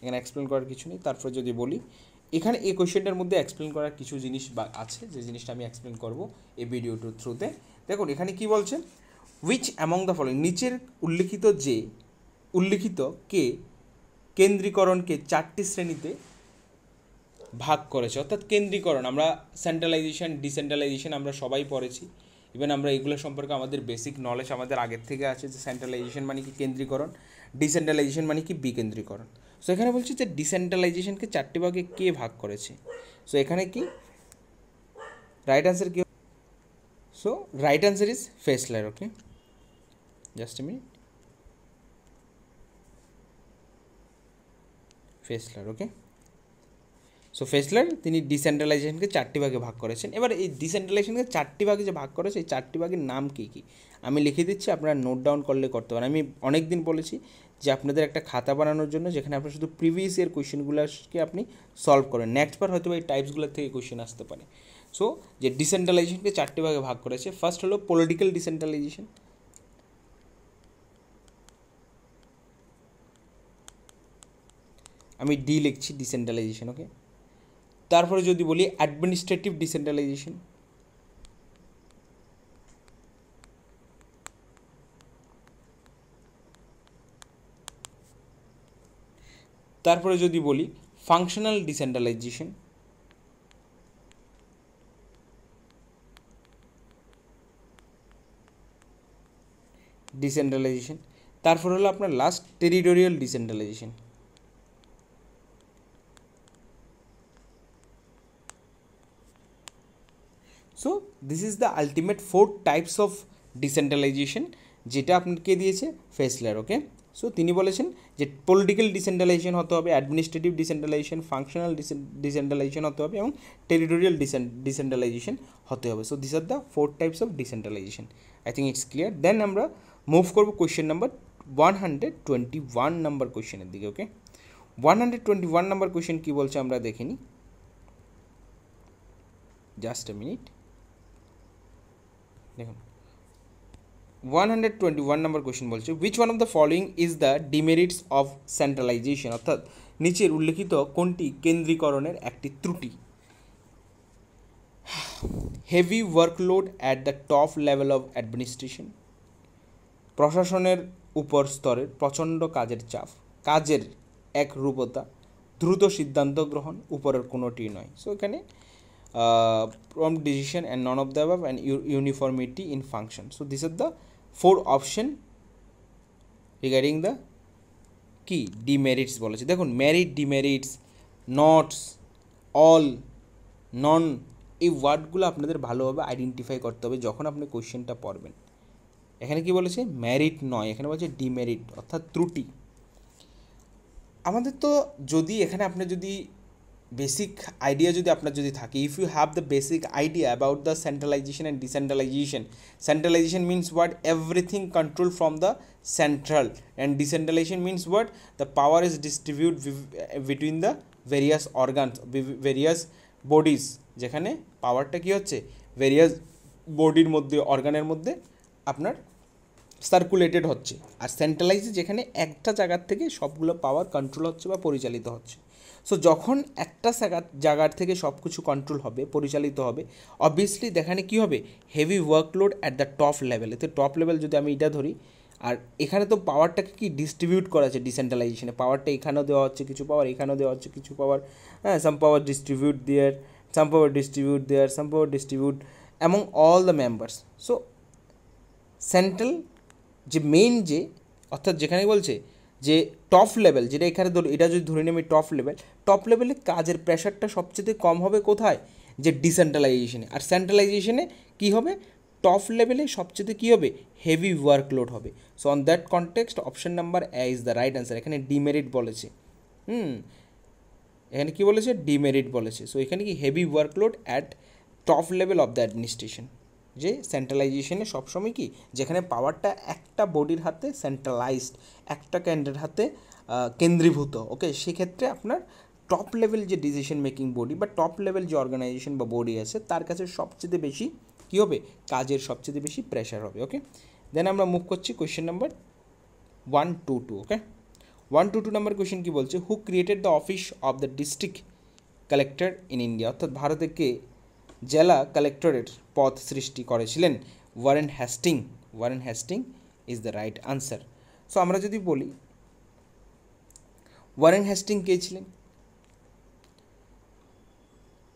এখানে এক্সপ্লেন করার কিছু নেই। তারপর যদি বলি, এখানে এই কোয়েশ্চেনটার মধ্যে এক্সপ্লেন করার কিছু জিনিস আছে, যে জিনিসটা আমি এক্সপ্লেন করবো এই ভিডিওটার থ্রুতে। দেখুন, এখানে কি বলছে, হুইচ অ্যামং দ্য ফলোইং, নিচের উল্লিখিত কে কেন্দ্রীকরণকে 4টি শ্রেণীতে ভাগ করেছে। অর্থাৎ কেন্দ্রীকরণ, আমরা সেন্ট্রালাইজেশন, ডিসেন্ট্রালাইজেশন আমরা সবাই পড়েছি, ইভেন আমরা এগুলো সম্পর্কে আমাদের বেসিক নলেজ আমাদের আগের থেকে আছে, যে সেন্ট্রালাইজেশন মানে কি কেন্দ্রীকরণ, ডিসেন্ট্রালাইজেশন মানে কি বিকেন্দ্রীকরণ। সো এখানে বলছি যে ডিসেন্ট্রালাইজেশনকে 4টি ভাগে কে ভাগ করেছে। সো এখানে কি রাইট আনসার কি? So right answer is Fesler. Okay, just a minute, Fesler, okay. So Fesler তিনি ডিসেন্ট্রালাইজেশনকে 4টি ভাগে ভাগ করেছেন। এবার এই ডিসেন্ট্রালাইজেশনকে 4টি ভাগে যে ভাগ করেছে, এই 4টি ভাগের নাম কী কী আমি লিখে দিচ্ছি, আপনারা নোট ডাউন করলে করতে পারেন। আমি অনেক দিন বলেছি যে আপনাদের একটা খাতা বানানোর জন্য, যেখানে আপনার শুধু প্রিভিয়াস ইয়ার কোয়েশ্চেনগুলোকে আপনি সলভ করেন, নেক্সট বার হয়তো এই টাইপসগুলোর থেকে কোয়েশ্চেন আসতে পারে। সো যে ডিসেন্ট্রালাইজেশনকে 4টি ভাগে ভাগ করেছে, ফার্স্ট হলো পলিটিক্যাল ডিসেন্ট্রালাইজেশন, আমি ডি লিখছি, ডিসেন্ট্রালাইজেশন, ওকে। তারপরে যদি বলি অ্যাডমিনিস্ট্রেটিভ ডিসেন্ট্রালাইজেশন, তারপরে যদি বলি ফাংশনাল ডিসেন্ট্রালাইজেশন, ডিসেন্ট্রালাইজেশন, তারপর হলো আপনার last territorial decentralisation. So this is the ultimate 4 types of decentralisation, যেটা আপনাকে দিয়েছে ফেসলার, ওকে। সো তিনি বলেছেন যে পলিটিক্যাল ডিসেন্ট্রালাইজেশন হতে হবে, অ্যাডমিনিস্ট্রেটিভ ডিসেন্ট্রালাইজেশন, ফাংশনাল ডিসেন্ট্রালাইজেশন হতে হবে এবং টেরিটোরিয়াল ডিসেন্ট্রালাইজেশন হতে হবে। So this are the 4 types of decentralisation. I think it's clear. Then আমরা মুভ করবো কোয়েশ্চেন নাম্বার 121 নাম্বার কোয়েশ্চেনের দিকে, ওকে। 121 নাম্বার কোয়েশ্চেন কী বলছে আমরা দেখে নিই, জাস্ট এ মিনিট। দেখুন 121 নম্বর কোয়েশ্চেন বলছে which one of the following is the demerits of centralisation, অর্থাৎ নিচের উল্লেখিত কোনটি কেন্দ্রীকরণের একটি ত্রুটি। Heavy workload at the top level of administration, প্রশাসনের উপর স্তরের প্রচণ্ড কাজের চাপ, কাজের একরূপতা, দ্রুত সিদ্ধান্ত গ্রহণ, উপরের কোনোটি নয়। সো এখানে prompt decision and none of the above, and uniformity in function. So these are the 4 option regarding the key demerits বলেছে। দেখুন মেরিট, ডিমেরিটস, নটস, অল, নন, এই ওয়ার্ডগুলো আপনাদের ভালোভাবে আইডেন্টিফাই করতে হবে যখন আপনি কোয়েশ্চেনটা পড়বেন। এখানে কি বলেছে, মেরিট নয়, এখানে বলছে ডিমেরিট অর্থাৎ ত্রুটি। আমাদের তো যদি এখানে আপনি যদি বেসিক আইডিয়া যদি আপনার যদি থাকে, if you have the basic idea about the centralization and decentralization, centralization means what, everything control from the central, and decentralization means what, the power is distribute between the various organs, various bodies, যেখানে পাওয়ারটা কী হচ্ছে various বডির মধ্যে, অর্গানের মধ্যে আপনার circulated হচ্ছে। আর সেন্ট্রালাইজে যেখানে একটা জায়গার থেকে সবগুলো পাওয়ার কন্ট্রোল হচ্ছে বা পরিচালিত হচ্ছে। সো যখন একটা জায়গার থেকে সব কিছু কন্ট্রোল হবে, পরিচালিত হবে, অবভিয়াসলি দেখানে কী হবে, heavy workload at the top level. এতে টপ লেভেল যদি আমি এটা ধরি, আর এখানে তো পাওয়ারটাকে কি ডিস্ট্রিবিউট করা আছে ডিসেন্ট্রালাইজেশনে, পাওয়ারটা এখানেও দেওয়া হচ্ছে কিছু পাওয়ার, এখানেও দেওয়া হচ্ছে কিছু পাওয়ার, হ্যাঁ, some power distribute there, some power distribute there, some power distribute among all the members. So central যে মেইন যে, অর্থাৎ যেখানে বলছে যে টপ লেভেল, যেটা এখানে ধরো, এটা যদি ধরে নিই আমি টপ লেভেলে কাজের প্রেশারটা সবচেয়ে কম হবে কোথায়, যে ডিসেন্ট্রালাইজেশনে। আর সেন্ট্রালাইজেশনে কী হবে, টপ লেভেলে সবচেয়ে কী হবে, হেভি ওয়ার্কলোড হবে। So on that context option number A is the right answer. এখানে ডিমেরিট বলেছে, এখানে কী বলেছে, ডিমেরিট বলেছে। সো এখানে কি heavy workload at top level of the administration, যে সেন্ট্রালাইজেশনে সবসময় কি, যেখানে পাওয়ারটা একটা বডির হাতে সেন্ট্রালাইজড, একটা ক্যান্ডের হাতে কেন্দ্রীভূত, ওকে, সেক্ষেত্রে আপনার টপ লেভেল যে ডিসিশন মেকিং বডি বা টপ লেভেল যে অর্গানাইজেশন বা বডি আছে, তার কাছে সবচেয়ে বেশি কী হবে, কাজের সবচেয়ে বেশি প্রেশার হবে, ওকে। দেন আমরা মুভ করছি question number 122, okay. 122 number question কী বলছে, who created the office of the district collector in India, অর্থাৎ ভারতকে জেলা কালেক্টরের পদ সৃষ্টি করেছিলেন, Warren Hasting. Warren Hasting is the right answer. So আমরা যদি বলি ওয়ারেন হ্যাস্টিং কে ছিলেন,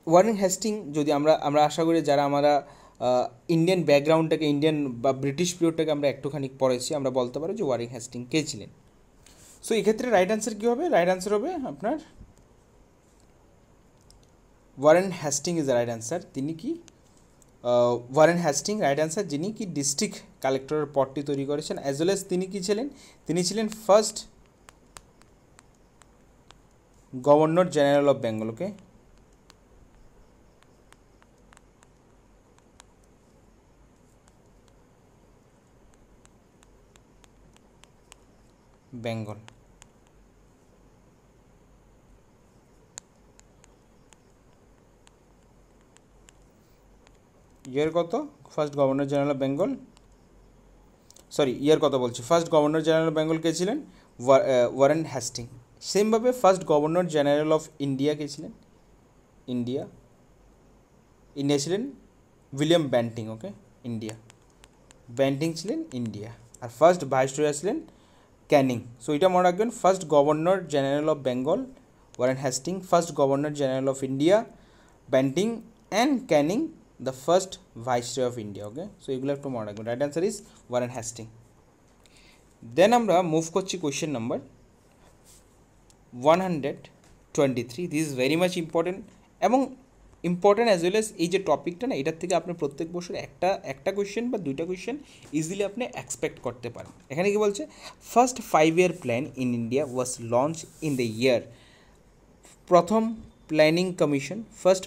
ওয়ারেন হ্যাস্টিং যদি আমরা আশা করি যারা আমরা ইন্ডিয়ান ব্যাকগ্রাউন্ডটাকে, ইন্ডিয়ান বা ব্রিটিশ পিরিয়ডটাকে আমরা একটুখানি পড়েছি, আমরা বলতে পারি যে ওয়ারেন হ্যাস্টিং কে ছিলেন। সো এক্ষেত্রে রাইট আনসার কী হবে, রাইট আনসার হবে আপনার Warren Hasting is the right answer. তিনি কি, ওয়ারেন হ্যাস্টিং রাইট অ্যান্সার, যিনি কি ডিস্ট্রিক্ট কালেক্টরের পদটি তৈরি করেছেন, অ্যাজ ওয়েল এজ তিনি কি ছিলেন, তিনি ছিলেন first governor general of Bengal, okay, Bengal. Year কত? First governor general of Bengal, sorry year কথা বলছি, first governor general of Bengal কে ছিলেন? Warren Hasting. সেমভাবে first governor general of India কে ছিলেন? ইন্ডিয়া ছিলেন William Bentinck, okay, India, Bentinck ছিলেন ইন্ডিয়া। আর ফার্স্ট ভাইসরয় ছিলেন ক্যানিং। সো এটা মনে রাখবেন, first governor general of Bengal Warren Hasting, first governor general of India Bentinck, and Canning the first viceroy of India, okay. So এগুলো একটু মনে রাখবেন। Right answer is Warren Hasting. Then আমরা move করছি question number 123। This is very much important, এবং important as well as এই যে টপিকটা না, এটার থেকে আপনি প্রত্যেক বছর একটা কোয়েশ্চেন বা দুইটা কোয়েশ্চেন ইজিলি আপনি এক্সপেক্ট করতে পারেন। এখানে কি বলছে? First 5-year plan in India was launch in the year. প্রথম planning commission, first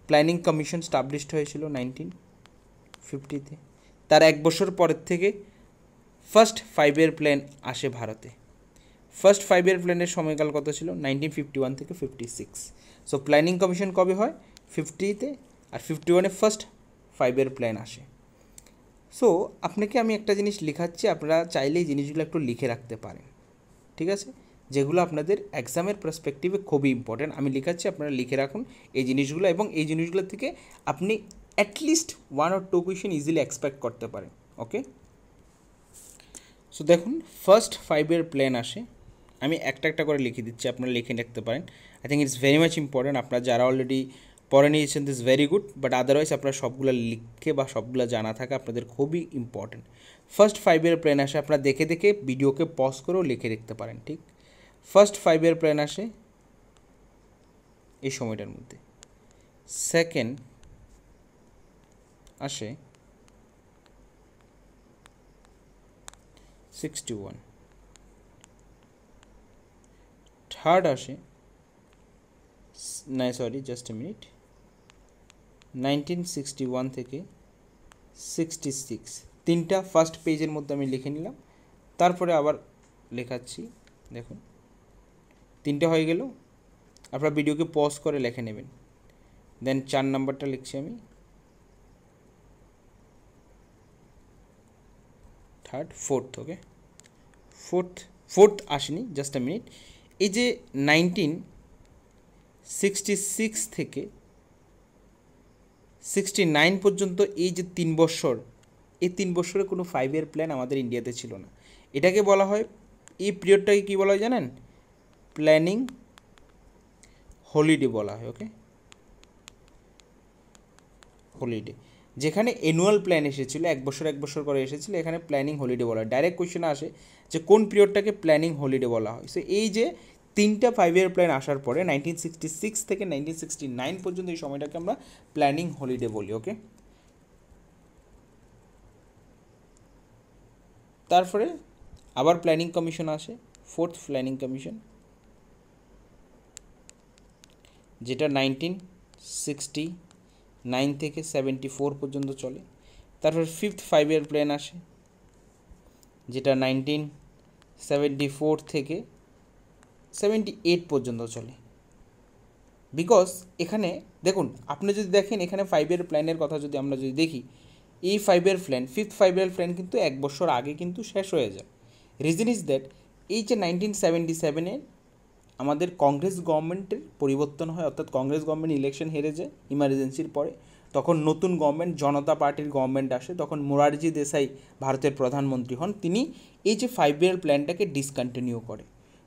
planning commission established হয়েছিল 1950-তে। তার এক বছর পরের থেকে ফার্স্ট 5-year প্ল্যান আসে ভারতে। ফার্স্ট 5-year প্ল্যানের সময়কাল কত ছিল? 1951 থেকে 56। সো প্ল্যানিং কমিশন কবে হয়? 50-তে, আর 51-এ ফার্স্ট 5-year প্ল্যান আসে। সো আপনাকে আমি একটা জিনিস লেখাচ্ছি, আপনারা চাইলে এই জিনিসগুলো একটু লিখে রাখতে পারেন, ঠিক আছে, যেগুলো আপনাদের এক্সামের পার্সপেক্টিভে খুবই ইম্পর্টেন্ট। আমি লেখাচ্ছি, আপনারা লিখে রাখুন এই জিনিসগুলো, এবং এই জিনিসগুলো থেকে আপনি at least 1 or 2 question easily expect করতে পারেন, ওকে। সো দেখুন, ফার্স্ট 5-year প্ল্যান আসে, আমি একটা একটা করে লিখে দিচ্ছি, আপনারা লিখে রাখতে পারেন। I think it's very much important. আপনারা যারা অলরেডি পড়ে নিয়েছেন, this very good, but otherwise আপনারা সবগুলো লিখে বা সবগুলো জানা থাকা আপনাদের খুবই ইম্পর্টেন্ট। ফার্স্ট 5-year প্ল্যান আসে, আপনারা দেখে দেখে ভিডিওকে পজ করেও লিখে রাখতে পারেন, ঠিক। ফার্স্ট 5-year প্ল্যান আসে এই সময়টার মধ্যে। সেকেন্ড আসে 61, থার্ড আসে জাস্ট এ মিনিট, 1961 থেকে 66। তিনটা ফার্স্ট পেজের মধ্যে আমি লিখে নিলাম, তারপরে আবার লেখাচ্ছি, দেখুন তিনটা হয়ে গেল। আপনারা ভিডিওকে পজ করে লিখে নেবেন। দেন 4 নাম্বারটা লিখছি আমি, থার্ড, ফোর্থ, ওকে। ফোর্থ আসেনি, জাস্ট এ মিনিট। এই যে 1966 থেকে 69 পর্যন্ত এই যে 3 বছর, এই 3 বছরে কোনো 5-year প্ল্যান আমাদের ইন্ডিয়াতে ছিল না। এটাকে বলা হয়, এই পিরিয়ডটাকে কী বলা হয় জানেন? প্ল্যানিং হলিডে বলা হয়, ওকে, হলিডে। যেখানে অ্যানুয়াল প্ল্যান এসেছিলো, এক বছর করে এসেছিলো, এখানে প্ল্যানিং হলিডে বলা হয়। ডাইরেক্ট কোয়েশ্চেন আসে যে কোন পিরিয়ডটাকে প্ল্যানিং হলিডে বলা হয়। সো এই যে 3টা 5-year প্ল্যান আসার পরে 1966 থেকে 1969 পর্যন্ত এই সময়টাকে আমরা প্ল্যানিং হলিডে বলি, ওকে। তারপরে আবার প্ল্যানিং কমিশন আসে, ফোর্থ প্ল্যানিং কমিশন, যেটা 1969 থেকে 74 পর্যন্ত চলে। তারপর ফিফথ 5-year প্ল্যান আসে, যেটা 1974 থেকে 78 পর্যন্ত চলে। বিকজ এখানে দেখুন, আপনি যদি দেখেন এখানে 5-year প্ল্যানের কথা যদি আমরা যদি দেখি, এই 5-year plan, fifth 5-year plan কিন্তু এক বছর আগে কিন্তু শেষ হয়ে যায়। রিজন ইজ দ্যাট এই যে 1977-এ আমাদের কংগ্রেস গভর্নমেন্টের পরিবর্তন হয়, অর্থাৎ কংগ্রেস গভর্নমেন্ট ইলেকশন হেরে যায় ইমার্জেন্সির পরে। তখন নতুন গভর্নমেন্ট, জনতা পার্টির গভর্নমেন্ট আসে, তখন মোরারজি দেশাই ভারতের প্রধানমন্ত্রী হন। তিনি এই যে 5-year প্ল্যানটাকে ডিসকন্টিনিউ করে।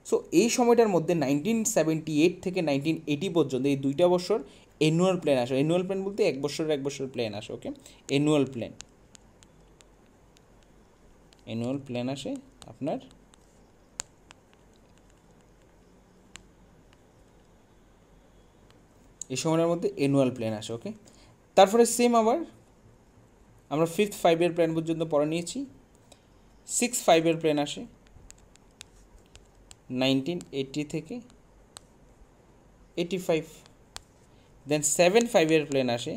সো এই সময়টার মধ্যে 1978 থেকে 1980 পর্যন্ত এই 2টা বছর অ্যানুয়াল প্ল্যান আসে। অ্যানুয়াল প্ল্যান বলতে এক বছর প্ল্যান আসে, ওকে, অ্যানুয়াল প্ল্যান আসে আপনার এই সময়ের মধ্যে অ্যানুয়াল প্ল্যান আসে, ওকে। তারপরে সেম আবার আমরা 5th 5-year প্ল্যান পর্যন্ত পড়া নিয়েছি। 6 5-year প্ল্যান আসে 1980 থেকে 85। দেন 7 5-year প্ল্যান আসে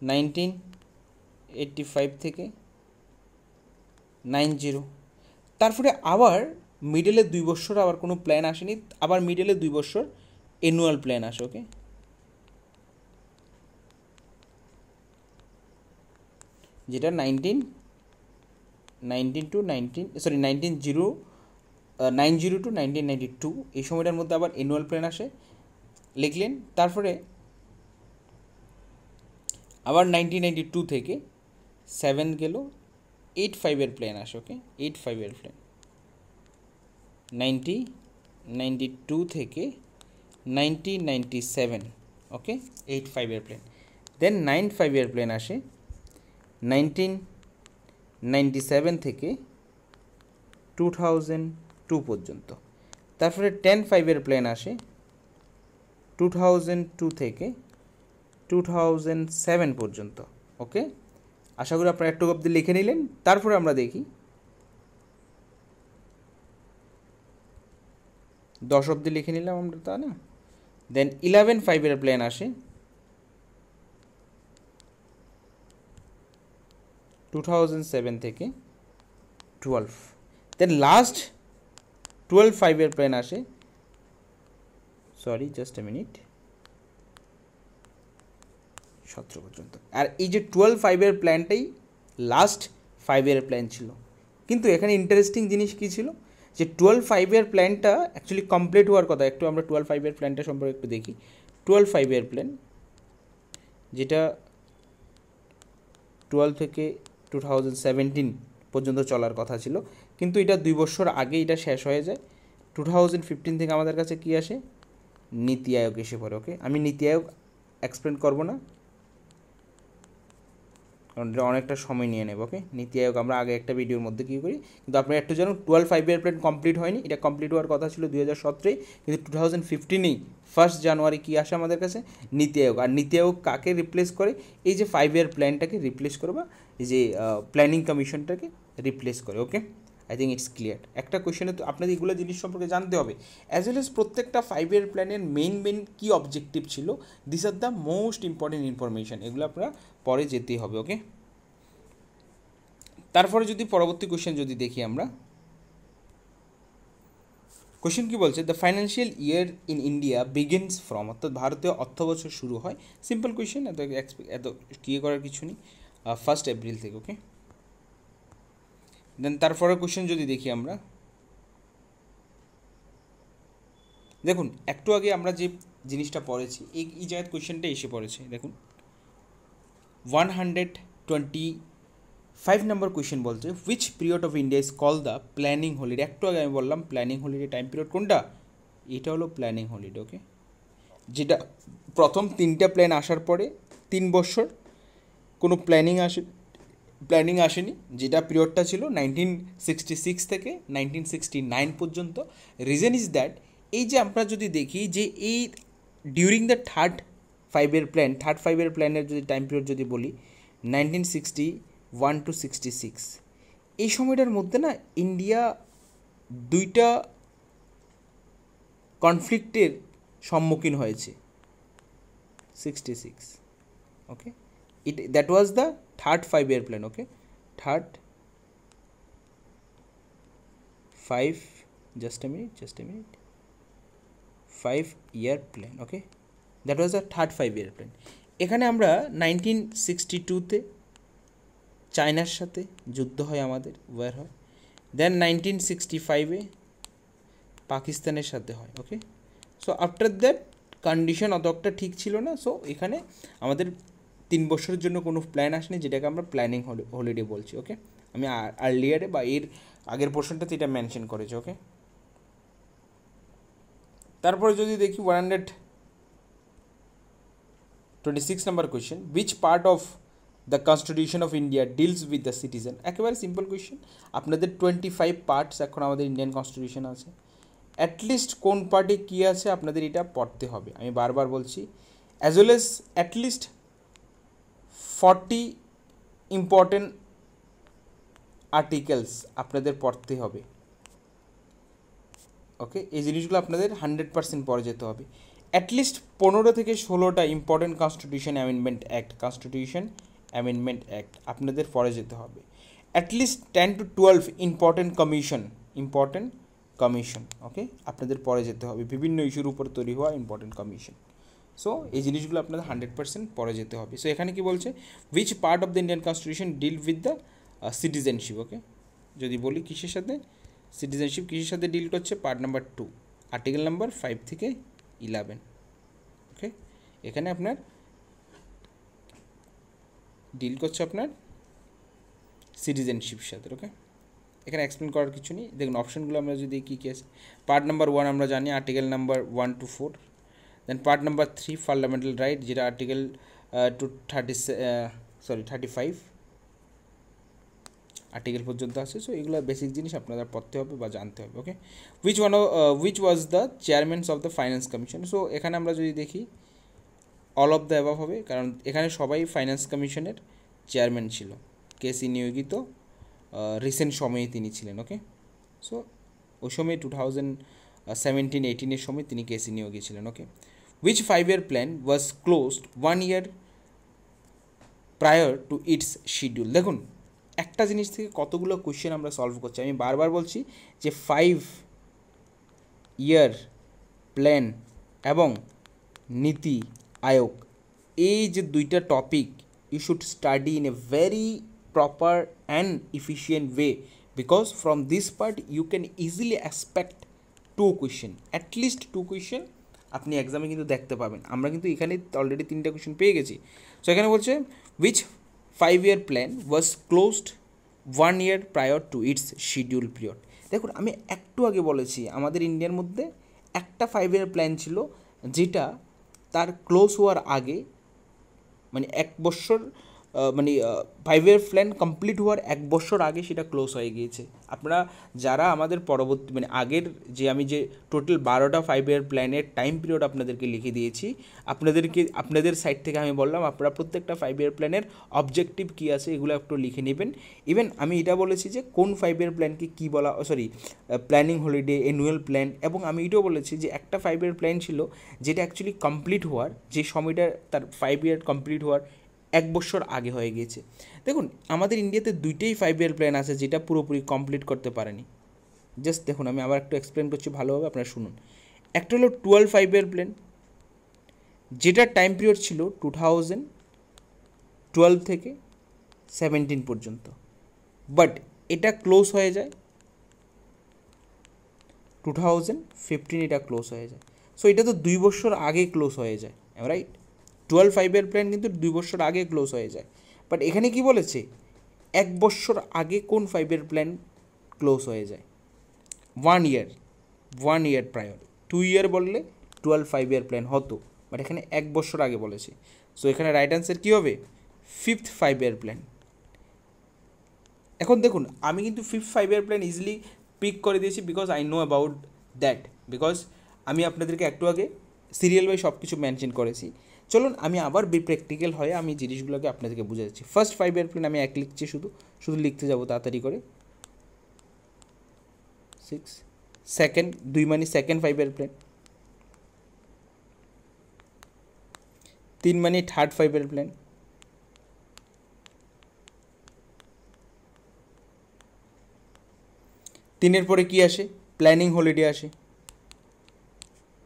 1985 থেকে 90। তারপরে আবার মিডলে 2 বছর আবার কোনো প্ল্যান আসেনি, আবার মিডলে 2 বছর অ্যানুয়াল প্ল্যান আসে। ওকে, যেটা 1990 টু 1992 এই সময়টার মধ্যে আবার অ্যানুয়াল প্ল্যান আসে, লিখলেন। তারপরে আবার 1992 থেকে 7 গেল 8 5-year প্ল্যান আসে। ওকে, 8 5-year প্ল্যান 1992 থেকে 1997। ওকে, 8 5-year প্ল্যান। দেন 9 5-year প্ল্যান আসে 1997 থেকে 2002 পর্যন্ত। তারপরে 10 5-year প্ল্যান আসে 2002 থেকে 2007 পর্যন্ত। ওকে, আশা করি আপনারা একটু অবধি লিখে নিলেন। তারপরে আমরা দেখি 10 অবধি লিখে নিলাম আমরা, তা না। দেন 11 5-year প্ল্যান আসে 2007 থেকে 12। দেন লাস্ট 12 5-year প্ল্যান আসে, সরি জাস্ট এ মিনিট, 17 পর্যন্ত। আর এই যে 12 5-year প্ল্যানটাই লাস্ট 5-year প্ল্যান ছিল। কিন্তু এখানে ইন্টারেস্টিং জিনিস কী ছিল, যে 12 5-year প্ল্যানটা অ্যাকচুয়ালি কমপ্লিট হওয়ার কথা। একটু আমরা 12 5-year প্ল্যানটা সম্পর্কে একটু দেখি। 12 5-year প্ল্যান যেটা 12 থেকে 2017 পর্যন্ত চলার কথা ছিল, কিন্তু এটা 2 বছর আগে এটা শেষ হয়ে যায়। 2015 থেকে আমাদের কাছে কী আসে, নীতি আয়োগ এসে পড়ে। ওকে, আমি নীতি আয়োগ এক্সপ্লেন করবো না, কারণ এটা অনেকটা সময় নিয়ে নেব। ওকে, নীতি আয়োগ আমরা আগে একটা ভিডিওর মধ্যে কী করি। কিন্তু আপনারা একটু জানুন 12 5-year প্ল্যান কমপ্লিট হয়নি, এটা কমপ্লিট হওয়ার কথা ছিল 2017, কিন্তু 2015-এই 1 জানুয়ারি কী আসে আমাদের কাছে, নীতি আয়োগ। আর নীতি আয়োগ কাকে রিপ্লেস করে, এই যে 5-year প্ল্যানটাকে রিপ্লেস করে, বা এই যে প্ল্যানিং কমিশনটাকে রিপ্লেস করে। ওকে, আই থিঙ্ক ইটস ক্লিয়ার। একটা কোয়েশ্চেনে তো আপনাদের এগুলো জিনিস সম্পর্কে জানতে হবে, অ্যাজ ওয়েল এজ প্রত্যেকটা 5-year প্ল্যানের মেন কী অবজেক্টিভ ছিল। This are the most important information, এগুলো আপনারা পরে যেতেই হবে। ওকে, তারপরে যদি পরবর্তী কোয়েশ্চেন যদি দেখি আমরা, কোয়েশ্চেন কী বলছে, the financial year in India begins from, অর্থাৎ ভারতীয় অর্থবছর শুরু হয়, সিম্পল কোয়েশ্চেন, এত কী করার কিছু নেই, 1 এপ্রিল থেকে। ওকে, দেন তারপরে কোয়েশ্চেন যদি দেখি আমরা, দেখুন একটু আগে আমরা যে জিনিসটা পড়েছি এই জায়গায় কোয়েশ্চেনটা এসে পড়েছে। দেখুন 125 নম্বর কোয়েশ্চেন বলছে, which period of India is call the planning holiday. একটু আগে আমি বললাম প্ল্যানিং হলিডে টাইম পিরিয়ড কোনটা, এটা হলো প্ল্যানিং হলিডে। ওকে, যেটা প্রথম 3টা প্ল্যান আসার পরে 3 বছর কোনো প্ল্যানিং আসেনি, যেটা পিরিয়ডটা ছিল 1966 থেকে 1969 পর্যন্ত। রিজন ইজ দ্যাট, এই যে আমরা যদি দেখি যে এই ডিউরিং দ্য থার্ড 5-year প্ল্যানের যদি টাইম পিরিয়ড যদি বলি 1961 to 66, এই সময়টার মধ্যে না ইন্ডিয়া 2টা কনফ্লিক্টের সম্মুখীন হয়েছে। 66, okay, that was the third 5-year plan. Okay, third 5-year plan. Okay, that was the third 5-year plan. এখানে আমরা 1962-তে চায়নার সাথে যুদ্ধ হয়, আমাদের ওয়ার হয়। দেন 1965-এ পাকিস্তানের সাথে হয়। ওকে, সো আফটার দ্যাট কন্ডিশন অতটা ঠিক ছিল না, সো এখানে আমাদের 3 বছরের জন্য কোনো প্ল্যান আসেনি, যেটাকে আমরা প্ল্যানিং হলিডে বলছি। ওকে, আমি আর্লিয়ারে বা এর আগের পোর্শনটাতে এটা মেনশন করেছি। ওকে, তারপরে যদি দেখি 126 নম্বর question, which part of the constitution of India deals with the citizen. একেবারে সিম্পল কোয়েশ্চেন, আপনাদের 25 পার্টস এখন আমাদের ইন্ডিয়ান কনস্টিটিউশন আছে, অ্যাটলিস্ট কোন পার্টে কী আছে আপনাদের এটা পড়তে হবে। আমি বারবার বলছি, as well age at least 40 important articles আপনাদের পড়তে হবে। ওকে, এই জিনিসগুলো আপনাদের 100% পড়ে যেতে হবে। অ্যাটলিস্ট 15 থেকে 16টা ইম্পর্টেন্ট কনস্টিটিউশন অ্যামেন্ডমেন্ট অ্যাক্ট আপনাদের পড়ে যেতে হবে। অ্যাটলিস্ট 10 to 12 ইম্পর্টেন্ট কমিশন ওকে আপনাদের পড়ে যেতে হবে, বিভিন্ন ইস্যুর উপর তৈরি হওয়া ইম্পর্টেন্ট কমিশন। সো এই জিনিসগুলো আপনাদের 100% পড়ে যেতে হবে। সো এখানে কি বলছে, which part of the Indian constitution deal with the citizenship. Okay, যদি বলি কিসের সাথে সিটিজেনশিপ কিসের সাথে ডিল করছে, পার্ট নাম্বার 2 আর্টিকেল নাম্বার 5 থেকে 11। ওকে, এখানে আপনার ডিল করছে আপনার সিটিজেনশিপ সাথে। ওকে, এখানে এক্সপ্লেন করার কিছু নেই। দেখুন অপশনগুলো আমরা যদি কী কী আছে, পার্ট নাম্বার 1 আমরা জানি article number 1 to 4, then part number 3 fundamental right, যেটা আর্টিকেল 35 আর্টিকেল পর্যন্ত আছে। সো এগুলো বেসিক জিনিস আপনারা পড়তে হবে বা জানতে হবে। Okay, which was the chairmans of the finance commission. So এখানে আমরা যদি দেখি অল অফ দ্য অ্যাবাভ হবে, কারণ এখানে সবাই ফাইন্যান্স কমিশনের চেয়ারম্যান ছিল। কেসি নিয়োগিত রিসেন্ট সময়ে তিনি ছিলেন। ওকে, সো ওই সময় 2017-18 সময় তিনি কেসি নিয়োগী ছিলেন। Okay, which 5-year plan was closed 1 year prior to its schedule. দেখুন একটা জিনিস থেকে কতগুলো কোয়েশ্চেন আমরা সলভ করছি। আমি বারবার বলছি যে 5-year প্ল্যান এবং নীতি আয়োগ, এই যে দুইটা topic you should study in a very proper and efficient way, because from this part you can easily expect 2 question, at least 2 question আপনি এক্সামে কিন্তু দেখতে পাবেন। আমরা কিন্তু এখানে অলরেডি 3টা কোয়েশ্চেন পেয়ে গেছি। সো এখানে বলছে which 5-year plan was closed 1 year prior to its schedule period. দেখুন আমি একটু আগে বলেছি আমাদের ইন্ডিয়ার মধ্যে একটা 5-year প্ল্যান ছিল যেটা তার ক্লোজ হওয়ার আগে, মানে 1 বছর, মানে 5-year প্ল্যান কমপ্লিট হওয়ার 1 বছর আগে সেটা ক্লোজ হয়ে গিয়েছে। আপনারা যারা আমাদের পরবর্তী মানে আগের যে আমি যে টোটাল 12টা 5-year প্ল্যানের টাইম পিরিয়ড আপনাদেরকে লিখে দিয়েছি, আপনাদের সাইড থেকে আমি বললাম আপনারা প্রত্যেকটা 5-year প্ল্যানের অবজেক্টিভ কী আছে এগুলো একটু লিখে নেবেন। ইভেন আমি এটা বলেছি যে কোন 5-year প্ল্যানকে কী বলা, প্ল্যানিং হলিডে, অ্যানুয়াল প্ল্যান, এবং আমি এটাও বলেছি যে একটা 5-year প্ল্যান ছিল যেটা অ্যাকচুয়ালি কমপ্লিট হওয়ার যে সময়টা তার 5-year কমপ্লিট হওয়ার 1 বছর আগে হয়ে গিয়েছে। দেখুন আমাদের ইন্ডিয়াতে 2টেই 5-year প্ল্যান আছে যেটা পুরোপুরি কমপ্লিট করতে পারেনি। জাস্ট দেখুন আমি আবার একটু এক্সপ্লেন করছি ভালোভাবে, আপনারা শুনুন। একটা হলো 12 5-year প্ল্যান, যেটার টাইম পিরিয়ড ছিল 2012 থেকে 17 পর্যন্ত, বাট এটা ক্লোজ হয়ে যায় 2015, এটা ক্লোজ হয়ে যায়। সো এটা তো 2 বছর আগে ক্লোজ হয়ে যায়, রাইট? 12 5-year প্ল্যান কিন্তু 2 বছর আগে ক্লোজ হয়ে যায়, বাট এখানে কি বলেছে 1 বছর আগে কোন 5-year প্ল্যান ক্লোজ হয়ে যায়, 1 year প্রায়র। 2 year বললে 12 5-year প্ল্যান হতো, বাট এখানে 1 বছর আগে বলেছে। সো এখানে রাইট অ্যান্সার কী হবে, 5th 5-year প্ল্যান। এখন দেখুন আমি কিন্তু 5th 5-year plan easily pick করে দিয়েছি because I know about that, because আমি আপনাদেরকে একটু আগে সিরিয়াল বাই সব কিছু মেনশন করেছি। চলুন আমি আবার প্র্যাকটিক্যাল হয়ে আমি জিনিসগুলোকে আপনাদেরকে বুঝে যাচ্ছি। ফার্স্ট 5-year প্ল্যান আমি এক লিখছি, শুধু লিখতে যাবো তাড়াতাড়ি করে। 6 সেকেন্ড 2 মানে সেকেন্ড 5-year প্ল্যান, 3 মানে থার্ড 5-year প্ল্যান, 3-এর পরে কি আসে, প্ল্যানিং হলিডে আসে।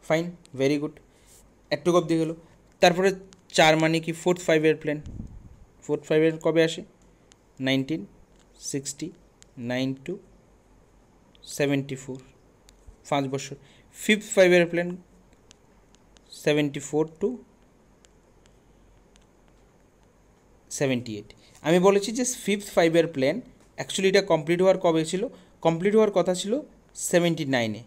ফাইন, ভেরি গুড, একটু অবধি গেলো। তারপরে 4 মানে কি 4th 5-year plan. 4th 5-year কবে আসে, 1969 to 74, 5 বছর। 5th 5-year plan 74 to 78। আমি বলেছি যে 5th 5-year প্ল্যান অ্যাকচুয়ালি এটা কমপ্লিট হওয়ার কবে ছিল, কমপ্লিট হওয়ার কথা ছিল 79-এ,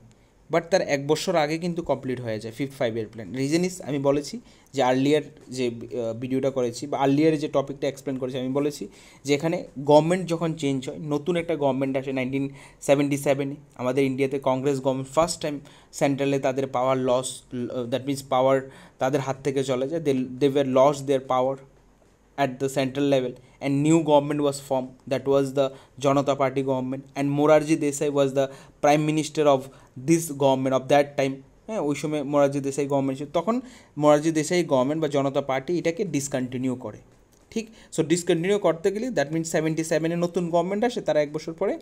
বাট তার 1 বছর আগে কিন্তু কমপ্লিট হয়ে যায় 5th 5-year প্ল্যান। রিজন ইস, আমি বলেছি যে আর্লিয়ার যে ভিডিওটা করেছি বা আর্লিয়ার যে টপিকটা এক্সপ্লেন করেছি, আমি বলেছি যে এখানে গভর্নমেন্ট যখন চেঞ্জ হয়, নতুন একটা গভর্নমেন্ট আসে 1977-এ, আমাদের ইন্ডিয়াতে কংগ্রেস গভর্নমেন্ট ফার্স্ট টাইম সেন্ট্রালে তাদের power loss, that means power তাদের হাত থেকে চলে যায়, they were loss their power at the central level, and new government was formed, that was the Janata Party government, and Morarji Desai was the prime minister of this government of that time. হ্যাঁ, ওই সময় Morarji Desai government ছিল, তখন Morarji Desai government বা জনতা party এটাকে discontinue করে। ঠিক, so discontinue করতে গেলে দ্যাট মিনস 77-এ নতুন গভর্নমেন্ট আসে, তারা এক বছর পরে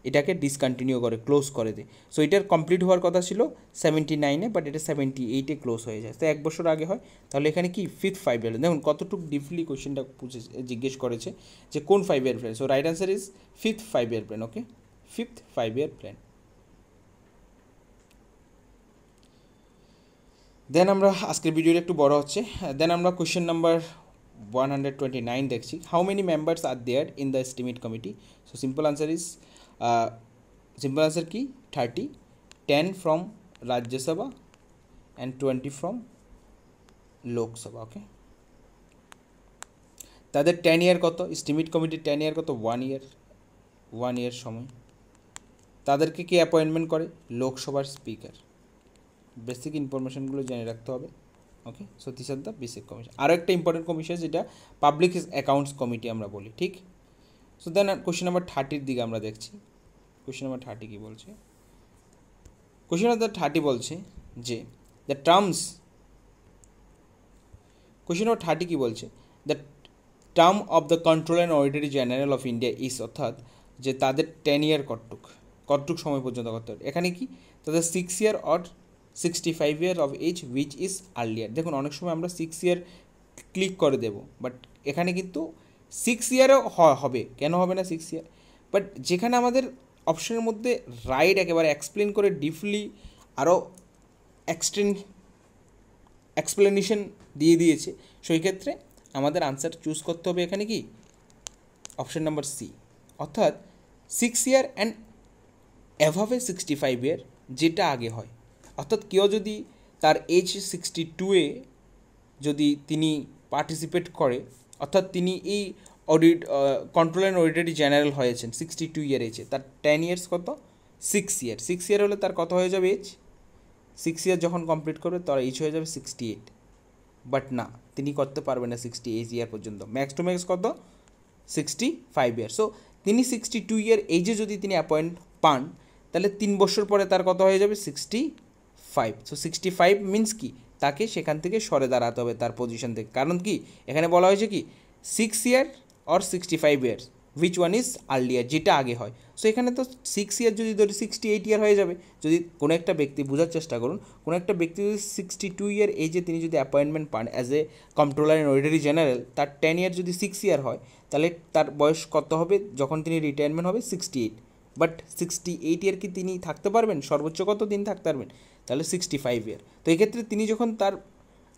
এটাকে ডিসকন্টিনিউ করে, ক্লোজ করে দেয়। সো এটার কমপ্লিট হওয়ার কথা ছিল 79-এ, বাট এটা 78-এ ক্লোজ হয়ে যায়, তো এক বছর আগে হয়। তাহলে এখানে কি 5th 5 ইয়ার, দেখুন কতটুকু ডিপলি কোয়েশ্চেনটা জিজ্ঞেস করেছে যে কোন 5 year plan. So right answer is 5th 5 year plan. Okay, 5th 5 year plan. Then আমরা আজকের ভিডিওটা একটু বড় হচ্ছে, দেন আমরা কোয়েশ্চেন নাম্বার 129 দেখছি। How many members are there in the estimate committee? So simple answer is, simple answer কি 30, 10 from Rajya Sabha and 20 from Lok Sabha. Okay, তাদের 10 ইয়ার কত? এস্টিমেট কমিটির 10 ইয়ার কত? 1 ইয়ার সময়। তাদেরকে কি অ্যাপয়েন্টমেন্ট করে? লোকসভার স্পিকার। বেসিক ইনফরমেশনগুলো জেনে রাখতে হবে। Okay, so this are the basic commission. আরও একটা ইম্পর্টেন্ট কমিশন যেটা পাবলিক অ্যাকাউন্টস কমিটি আমরা বলি। ঠিক, সো দেন কোয়েশ্চেন নাম্বার 30-র দিকে আমরা দেখছি। কোয়েশ্চেন নাম্বার 30 কী বলছে? কোয়েশ্চেন নাম্বার 30 বলছে যে দ্য টার্মস, কোয়েশ্চেন নাম্বার 30 কী বলছে? The term of the controller and auditor general of India is, অর্থাৎ যে তাদের 10 ইয়ার কতটুক সময় পর্যন্ত করতে হবে। এখানে কি তাদের 6 year or 65 year of age which is earlier. দেখুন অনেক সময় আমরা 6 ইয়ার ক্লিক করে দেব, বাট এখানে কিন্তু 6 ইয়ারও হবে, কেন হবে না 6 ইয়ার? বাট যেখানে আমাদের অপশনের মধ্যে রাইট একেবারে এক্সপ্লেন করে ডিপলি আরও এক্সপ্লেনেশন দিয়ে দিয়েছে, সেই ক্ষেত্রে আমাদের আনসার চুজ করতে হবে এখানে কি অপশন নাম্বার সি, অর্থাৎ 6 ইয়ার অ্যান্ড অ্যাভাবে 65 ইয়ার, যেটা আগে হয়। অর্থাৎ কেউ যদি তার এজ 62-এ যদি তিনি পার্টিসিপেট করে, অর্থাৎ তিনি এই কন্ট্রোলার অ্যান্ড অডিটর জেনারেল হয়েছেন 62 ইয়ার এজে, তার 10 ইয়ার্স কত? 6 ইয়ার। 6 ইয়ার হলে তার কত হয়ে যাবে এজ? 6 ইয়ার যখন কমপ্লিট করবে তার এজ হয়ে যাবে 68। বাট না, তিনি করতে পারবে না 68 ইয়ার পর্যন্ত, ম্যাক্স টু ম্যাক্স কত? 65 ইয়ার। সো তিনি 62 ইয়ার এজে যদি তিনি অ্যাপয়েন্ট পান, তাহলে 3 বছর পরে তার কত হয়ে যাবে? 65। সো 65 মিনস কি তাকে সেখান থেকে সরে দাঁড়াতে হবে তার পজিশন থেকে। কারণ কি এখানে বলা হয়েছে কি 6 year or 65 years, which one is earlier, যেটা আগে হয়। সো এখানে তো 6 ইয়ার যদি ধরি 68 ইয়ার হয়ে যাবে। যদি কোনো একটা ব্যক্তি, বোঝার চেষ্টা করুন, কোনো একটা ব্যক্তি যদি 62 ইয়ার এজে তিনি যদি অ্যাপয়েন্টমেন্ট পান as a controller and auditor general, তার 10 ইয়ার যদি 6 ইয়ার হয়, তাহলে তার বয়স কত হবে যখন তিনি রিটায়ারমেন্ট হবে? 68। বাট 68 ইয়ার কি তিনি থাকতে পারবেন? সর্বোচ্চ কত দিন থাকতে পারবেন? তাহলে 65 ইয়ার। তো এক্ষেত্রে তিনি যখন তার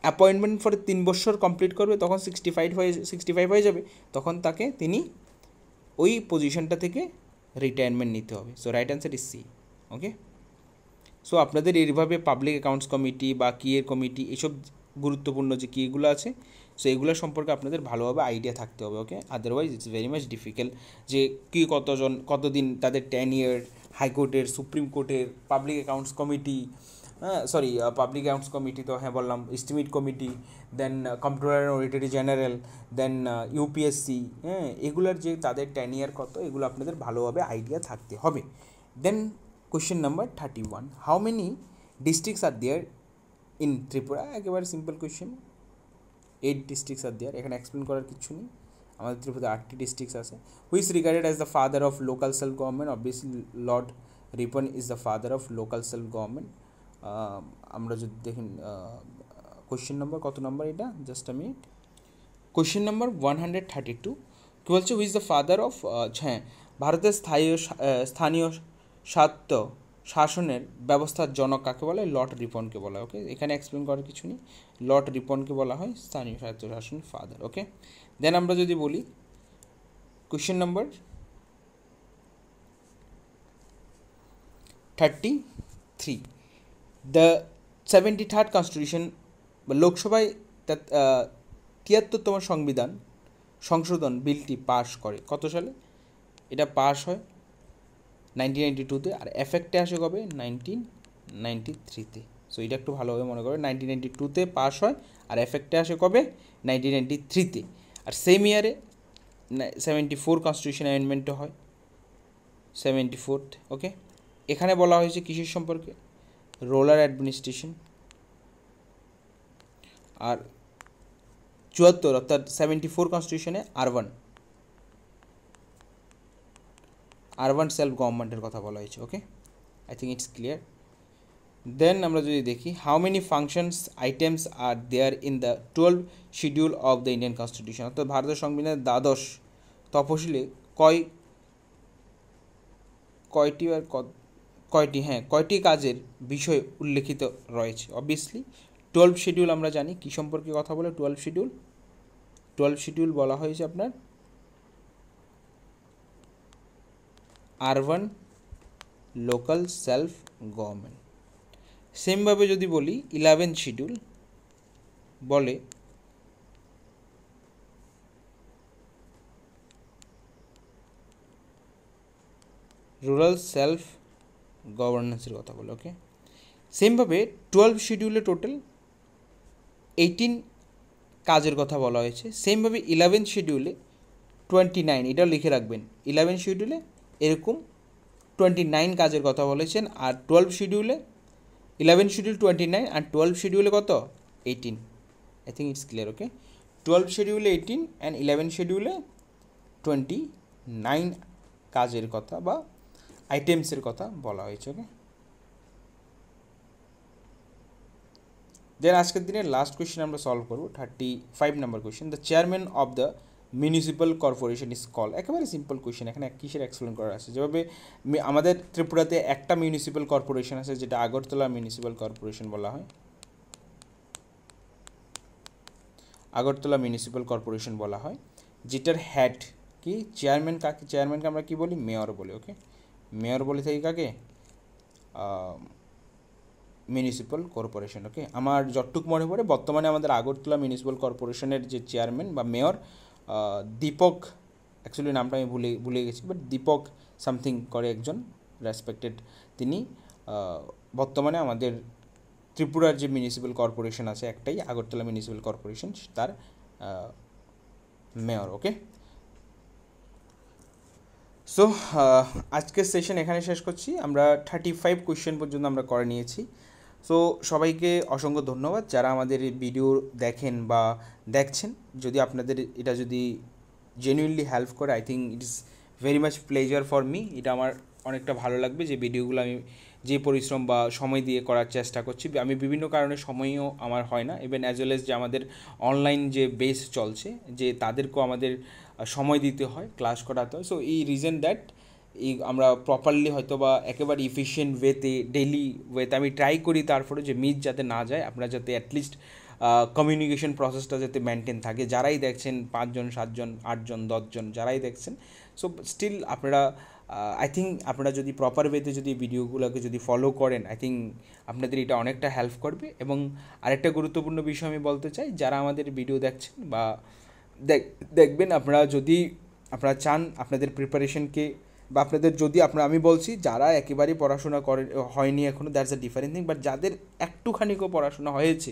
অ্যাপয়েন্টমেন্ট ফর 3 বছর কমপ্লিট করবে, তখন 65 হয়ে যাবে, তখন তাকে তিনি ওই পজিশনটা থেকে রিটায়ারমেন্ট নিতে হবে। So right answer is C. Okay, so আপনাদের এইভাবে পাবলিক অ্যাকাউন্টস কমিটি বা কিয়ের কমিটি, এইসব গুরুত্বপূর্ণ যে কিগুলো আছে, সো এগুলো সম্পর্কে আপনাদের ভালোভাবে আইডিয়া থাকতে হবে। Okay, otherwise it's very much difficult যে কী কতদিন তাদের 10 ইয়ার, হাইকোর্টের, সুপ্রিম কোর্টের, public accounts committee, public accounts committee তো হ্যাঁ বললাম, estimate committee, then controller and auditor general, then UPSC, হ্যাঁ, এগুলোর যে তাদের 10 ইয়ার কত, এগুলো আপনাদের ভালোভাবে আইডিয়া থাকতে হবে। Then question number 31, how many districts are there in Tripura? একেবারে simple question, 8 districts are there, এখানে এক্সপ্লেন করার কিছু নেই। আমাদের ত্রিপুরাতে 8টি ডিস্ট্রিক্টস আছে। হু is regarded as the father of local self government? Obviously Lord Ripon is the father of local self government. আমরা যদি দেখেন কোয়েশ্চেন নাম্বার কত নাম্বার এটা, just a minute, question number 132 কী বলছে? Who is the father of, হ্যাঁ, ভারতের স্থানীয় স্বায়ত্ত শাসনের ব্যবস্থার জনক কাকে বলে? লর্ড রিপনকে বলা হয়। ওকে, এখানে এক্সপ্লেন করার কিছু নেই, লর্ড রিপনকে বলা হয় স্থানীয় স্বায়ত্ত শাসনের ফাদার। ওকে, দেন আমরা যদি বলি question number 33, the 73rd constitution বা লোকসভায় 73তম সংশোধন বিলটি পাস করে কত সালে? এটা পাস হয় 1992-তে, আর এফেক্টে আসে কবে? 1993-তে। সো এটা একটু ভালোভাবে মনে করবে, 1992-তে পাস হয় আর এফেক্টে আসে কবে? 1993-তে। আর সেম ইয়ারে 74 কনস্টিটিউশন অ্যামেন্ডমেন্টও হয়, 74th। ওকে, এখানে বলা হয়েছে কিসের সম্পর্কে, রোলার অ্যাডমিনিস্ট্রেশন। আর 74 অর্থাৎ 74 কনস্টিটিউশনে আরবান সেলফ গভর্নমেন্টের কথা বলা হয়েছে। Okay, I think it's clear. Then আমরা যদি দেখি how many functions items are there in the 12 schedule of the Indian constitution, অর্থাৎ ভারতের সংবিধানের দ্বাদশ তফসিলে কয়টি কাজের বিষয় উল্লেখিত রয়েছে। অবভিয়াসলি 12 শিডিউল আমরা জানি কী সম্পর্কে কথা বলে। 12 শিডিউল বলা হয়েছে আপনার আরবান লোকাল সেলফ গভর্নমেন্ট। সেমভাবে যদি বলি 11 শিডিউল বলে রুরাল সেলফ গভর্নেন্সের কথা বলে। ওকে, সেমভাবে 12 শিডিউলে টোটাল 18 কাজের কথা বলা হয়েছে। সেমভাবে 11 শিডিউলে 29, এটাও লিখে রাখবেন, 11 শিডিউলে এরকম 29 কাজের কথা বলেছেন। আর 12 শিডিউলে 11 শিডিউল 29 আর 12 শিডিউলে কত 18। I think it's clear. Okay, 12 শিডিউলে 18 and 11 শিডিউলে 29 কাজের কথা বা আইটেমসের কথা বলা হয়েছে। ওকে, দেন আজকের দিনের লাস্ট কোয়েশ্চেন আমরা সলভ করবো, 35 number question. The chairman of the municipal corporation is call. একেবারে সিম্পল কোয়েশ্চেন, এখানে কিসের এক্সপ্লেন করা আছে। যেভাবে আমাদের ত্রিপুরাতে একটা মিউনিসিপ্যাল কর্পোরেশন আছে যেটা আগরতলা মিউনিসিপ্যাল কর্পোরেশন বলা হয়, আগরতলা মিউনিসিপ্যাল কর্পোরেশন বলা হয়, যেটার হেড কি চেয়ারম্যান। চেয়ারম্যানকে আমরা কি বলি, মেয়র বলি। ওকে, মেয়র বলে থাকি কাকে, মিউনিসিপ্যাল কর্পোরেশন। ওকে, আমার যতটুকু মনে পড়ে বর্তমানে আমাদের আগরতলা মিউনিসিপ্যাল কর্পোরেশনের যে চেয়ারম্যান বা মেয়র দীপক, অ্যাকচুয়ালি নামটা আমি ভুলে গেছি, বাট দীপক সামথিং করে একজন রেসপেক্টেড, তিনি বর্তমানে আমাদের ত্রিপুরার যে মিউনিসিপ্যাল কর্পোরেশন আছে একটাই আগরতলা মিউনিসিপ্যাল কর্পোরেশন, তার মেয়র। ওকে, সো আজকের সেশন এখানে শেষ করছি। আমরা 35 কোয়েশ্চেন পর্যন্ত আমরা করে নিয়েছি। সো সবাইকে অসংখ্য ধন্যবাদ যারা আমাদের ভিডিও দেখেন বা দেখছেন। যদি আপনাদের এটা যদি জেনুইনলি হেল্প করে, I think it is very much pleasure for me. এটা আমার অনেকটা ভালো লাগবে যে ভিডিওগুলো আমি যে পরিশ্রম বা সময় দিয়ে করার চেষ্টা করছি। আমি বিভিন্ন কারণে সময়ও আমার হয় না, ইভেন অ্যাজ ওয়েল এস যে আমাদের অনলাইন যে বেস চলছে, যে তাদেরকেও আমাদের সময় দিতে হয়, ক্লাস করাতে হয়। সো এই রিজন দ্যাট আমরা প্রপারলি হয়তো বা একেবারে ইফিশিয়েন্ট ওয়েতে ডেইলি ওয়েতে আমি ট্রাই করি, তারপরে যে মিস যাতে না যায়, আপনারা যাতে অ্যাটলিস্ট কমিউনিকেশন প্রসেসটা যাতে মেনটেন থাকে। যারাই দেখছেন 5 জন 7 জন 8 জন 10 জন যারাই দেখছেন, সো স্টিল আপনারা আই থিঙ্ক আপনারা যদি প্রপার ওয়েতে যদি ভিডিওগুলোকে যদি ফলো করেন, আই থিঙ্ক আপনাদের এটা অনেকটা হেল্প করবে। এবং আরেকটা গুরুত্বপূর্ণ বিষয় আমি বলতে চাই, যারা আমাদের ভিডিও দেখছেন বা দেখবেন, আপনারা চান আপনাদের প্রিপারেশনকে বা আপনাদের যদি আমি বলছি যারা একেবারেই পড়াশোনা হয়নি এখনও, that's a different thing, but যাদের একটুখানিকেও পড়াশোনা হয়েছে,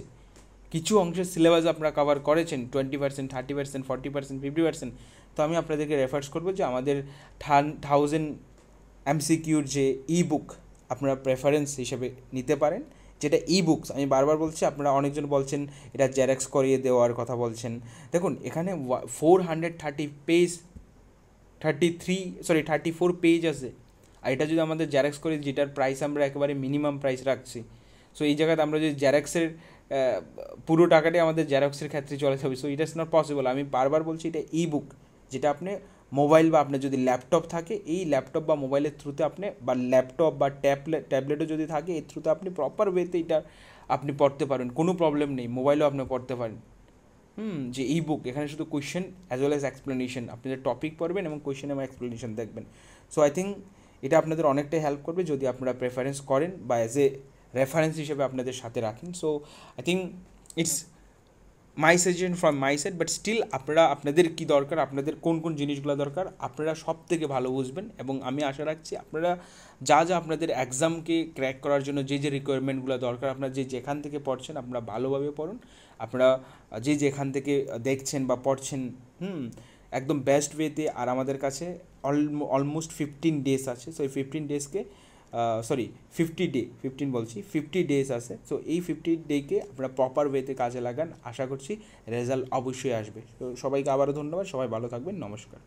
কিছু অংশের সিলেবাস আপনারা কভার করেছেন 20%, 30%, 40%, 50%, তো আমি আপনাদেরকে রেফার্স করবো যে আমাদের 1000 MCQর যে ই বুক আপনারা প্রেফারেন্স হিসেবে নিতে পারেন, যেটা ই বুকস। আমি বারবার বলছি, আপনারা অনেকজন বলছেন এটা জেরক্স করিয়ে দেওয়ার কথা বলছেন। দেখুন এখানে 34 পেজ আছে, আর এটা যদি আমাদের জেরক্স করি, যেটার প্রাইস আমরা একেবারে মিনিমাম প্রাইস রাখছি, সো এই জায়গাতে আমরা যদি জেরক্সের পুরো টাকাটাই আমাদের জেরক্সের ক্ষেত্রে চলে যাবে, so it is not possible. আমি বারবার বলছি এটা ই বুক, যেটা আপনি মোবাইল বা আপনার যদি ল্যাপটপ থাকে, এই ল্যাপটপ বা মোবাইলের থ্রুতে আপনি, বা ল্যাপটপ বা ট্যাবলেটও যদি থাকে, এর থ্রুতে আপনি প্রপার ওয়েতে এটা আপনি পড়তে পারেন, কোনো প্রবলেম নেই। মোবাইলেও আপনি পড়তে পারেন। যে ই বুক, এখানে শুধু question as well as explanation, আপনাদের টপিক পড়বেন এবং কোয়েশ্চেন এবং এক্সপ্লেনেশন দেখবেন। সো আই থিঙ্ক এটা আপনাদের অনেকটাই হেল্প করবে যদি আপনারা প্রেফারেন্স করেন বা অ্যাজ এ রেফারেন্স হিসেবে আপনাদের সাথে রাখেন। So I think it's my suggestion from my side, but still আপনারা আপনাদের কী দরকার, আপনাদের কোন কোন জিনিসগুলো দরকার আপনারা সব থেকে ভালো বুঝবেন। এবং আমি আশা রাখছি আপনারা যা যা আপনাদের এক্সামকে ক্র্যাক করার জন্য যে যে রিকোয়ারমেন্টগুলো দরকার, আপনারা যে যেখান থেকে পড়ছেন আপনারা ভালোভাবে পড়ুন। আপনারা যে যেখান থেকে দেখছেন বা পড়ছেন একদম বেস্ট ওয়েতে। আর আমাদের কাছে অলমোস্ট 15 ডেজ আছে, সো এই 15 ডেজকে 50 ডেজ আছে। সো এই 50 ডেকে আপনারা প্রপার ওয়েতে কাজে লাগান, আশা করছি রেজাল্ট অবশ্যই আসবে। তো সবাইকে আবারও ধন্যবাদ, সবাই ভালো থাকবেন, নমস্কার।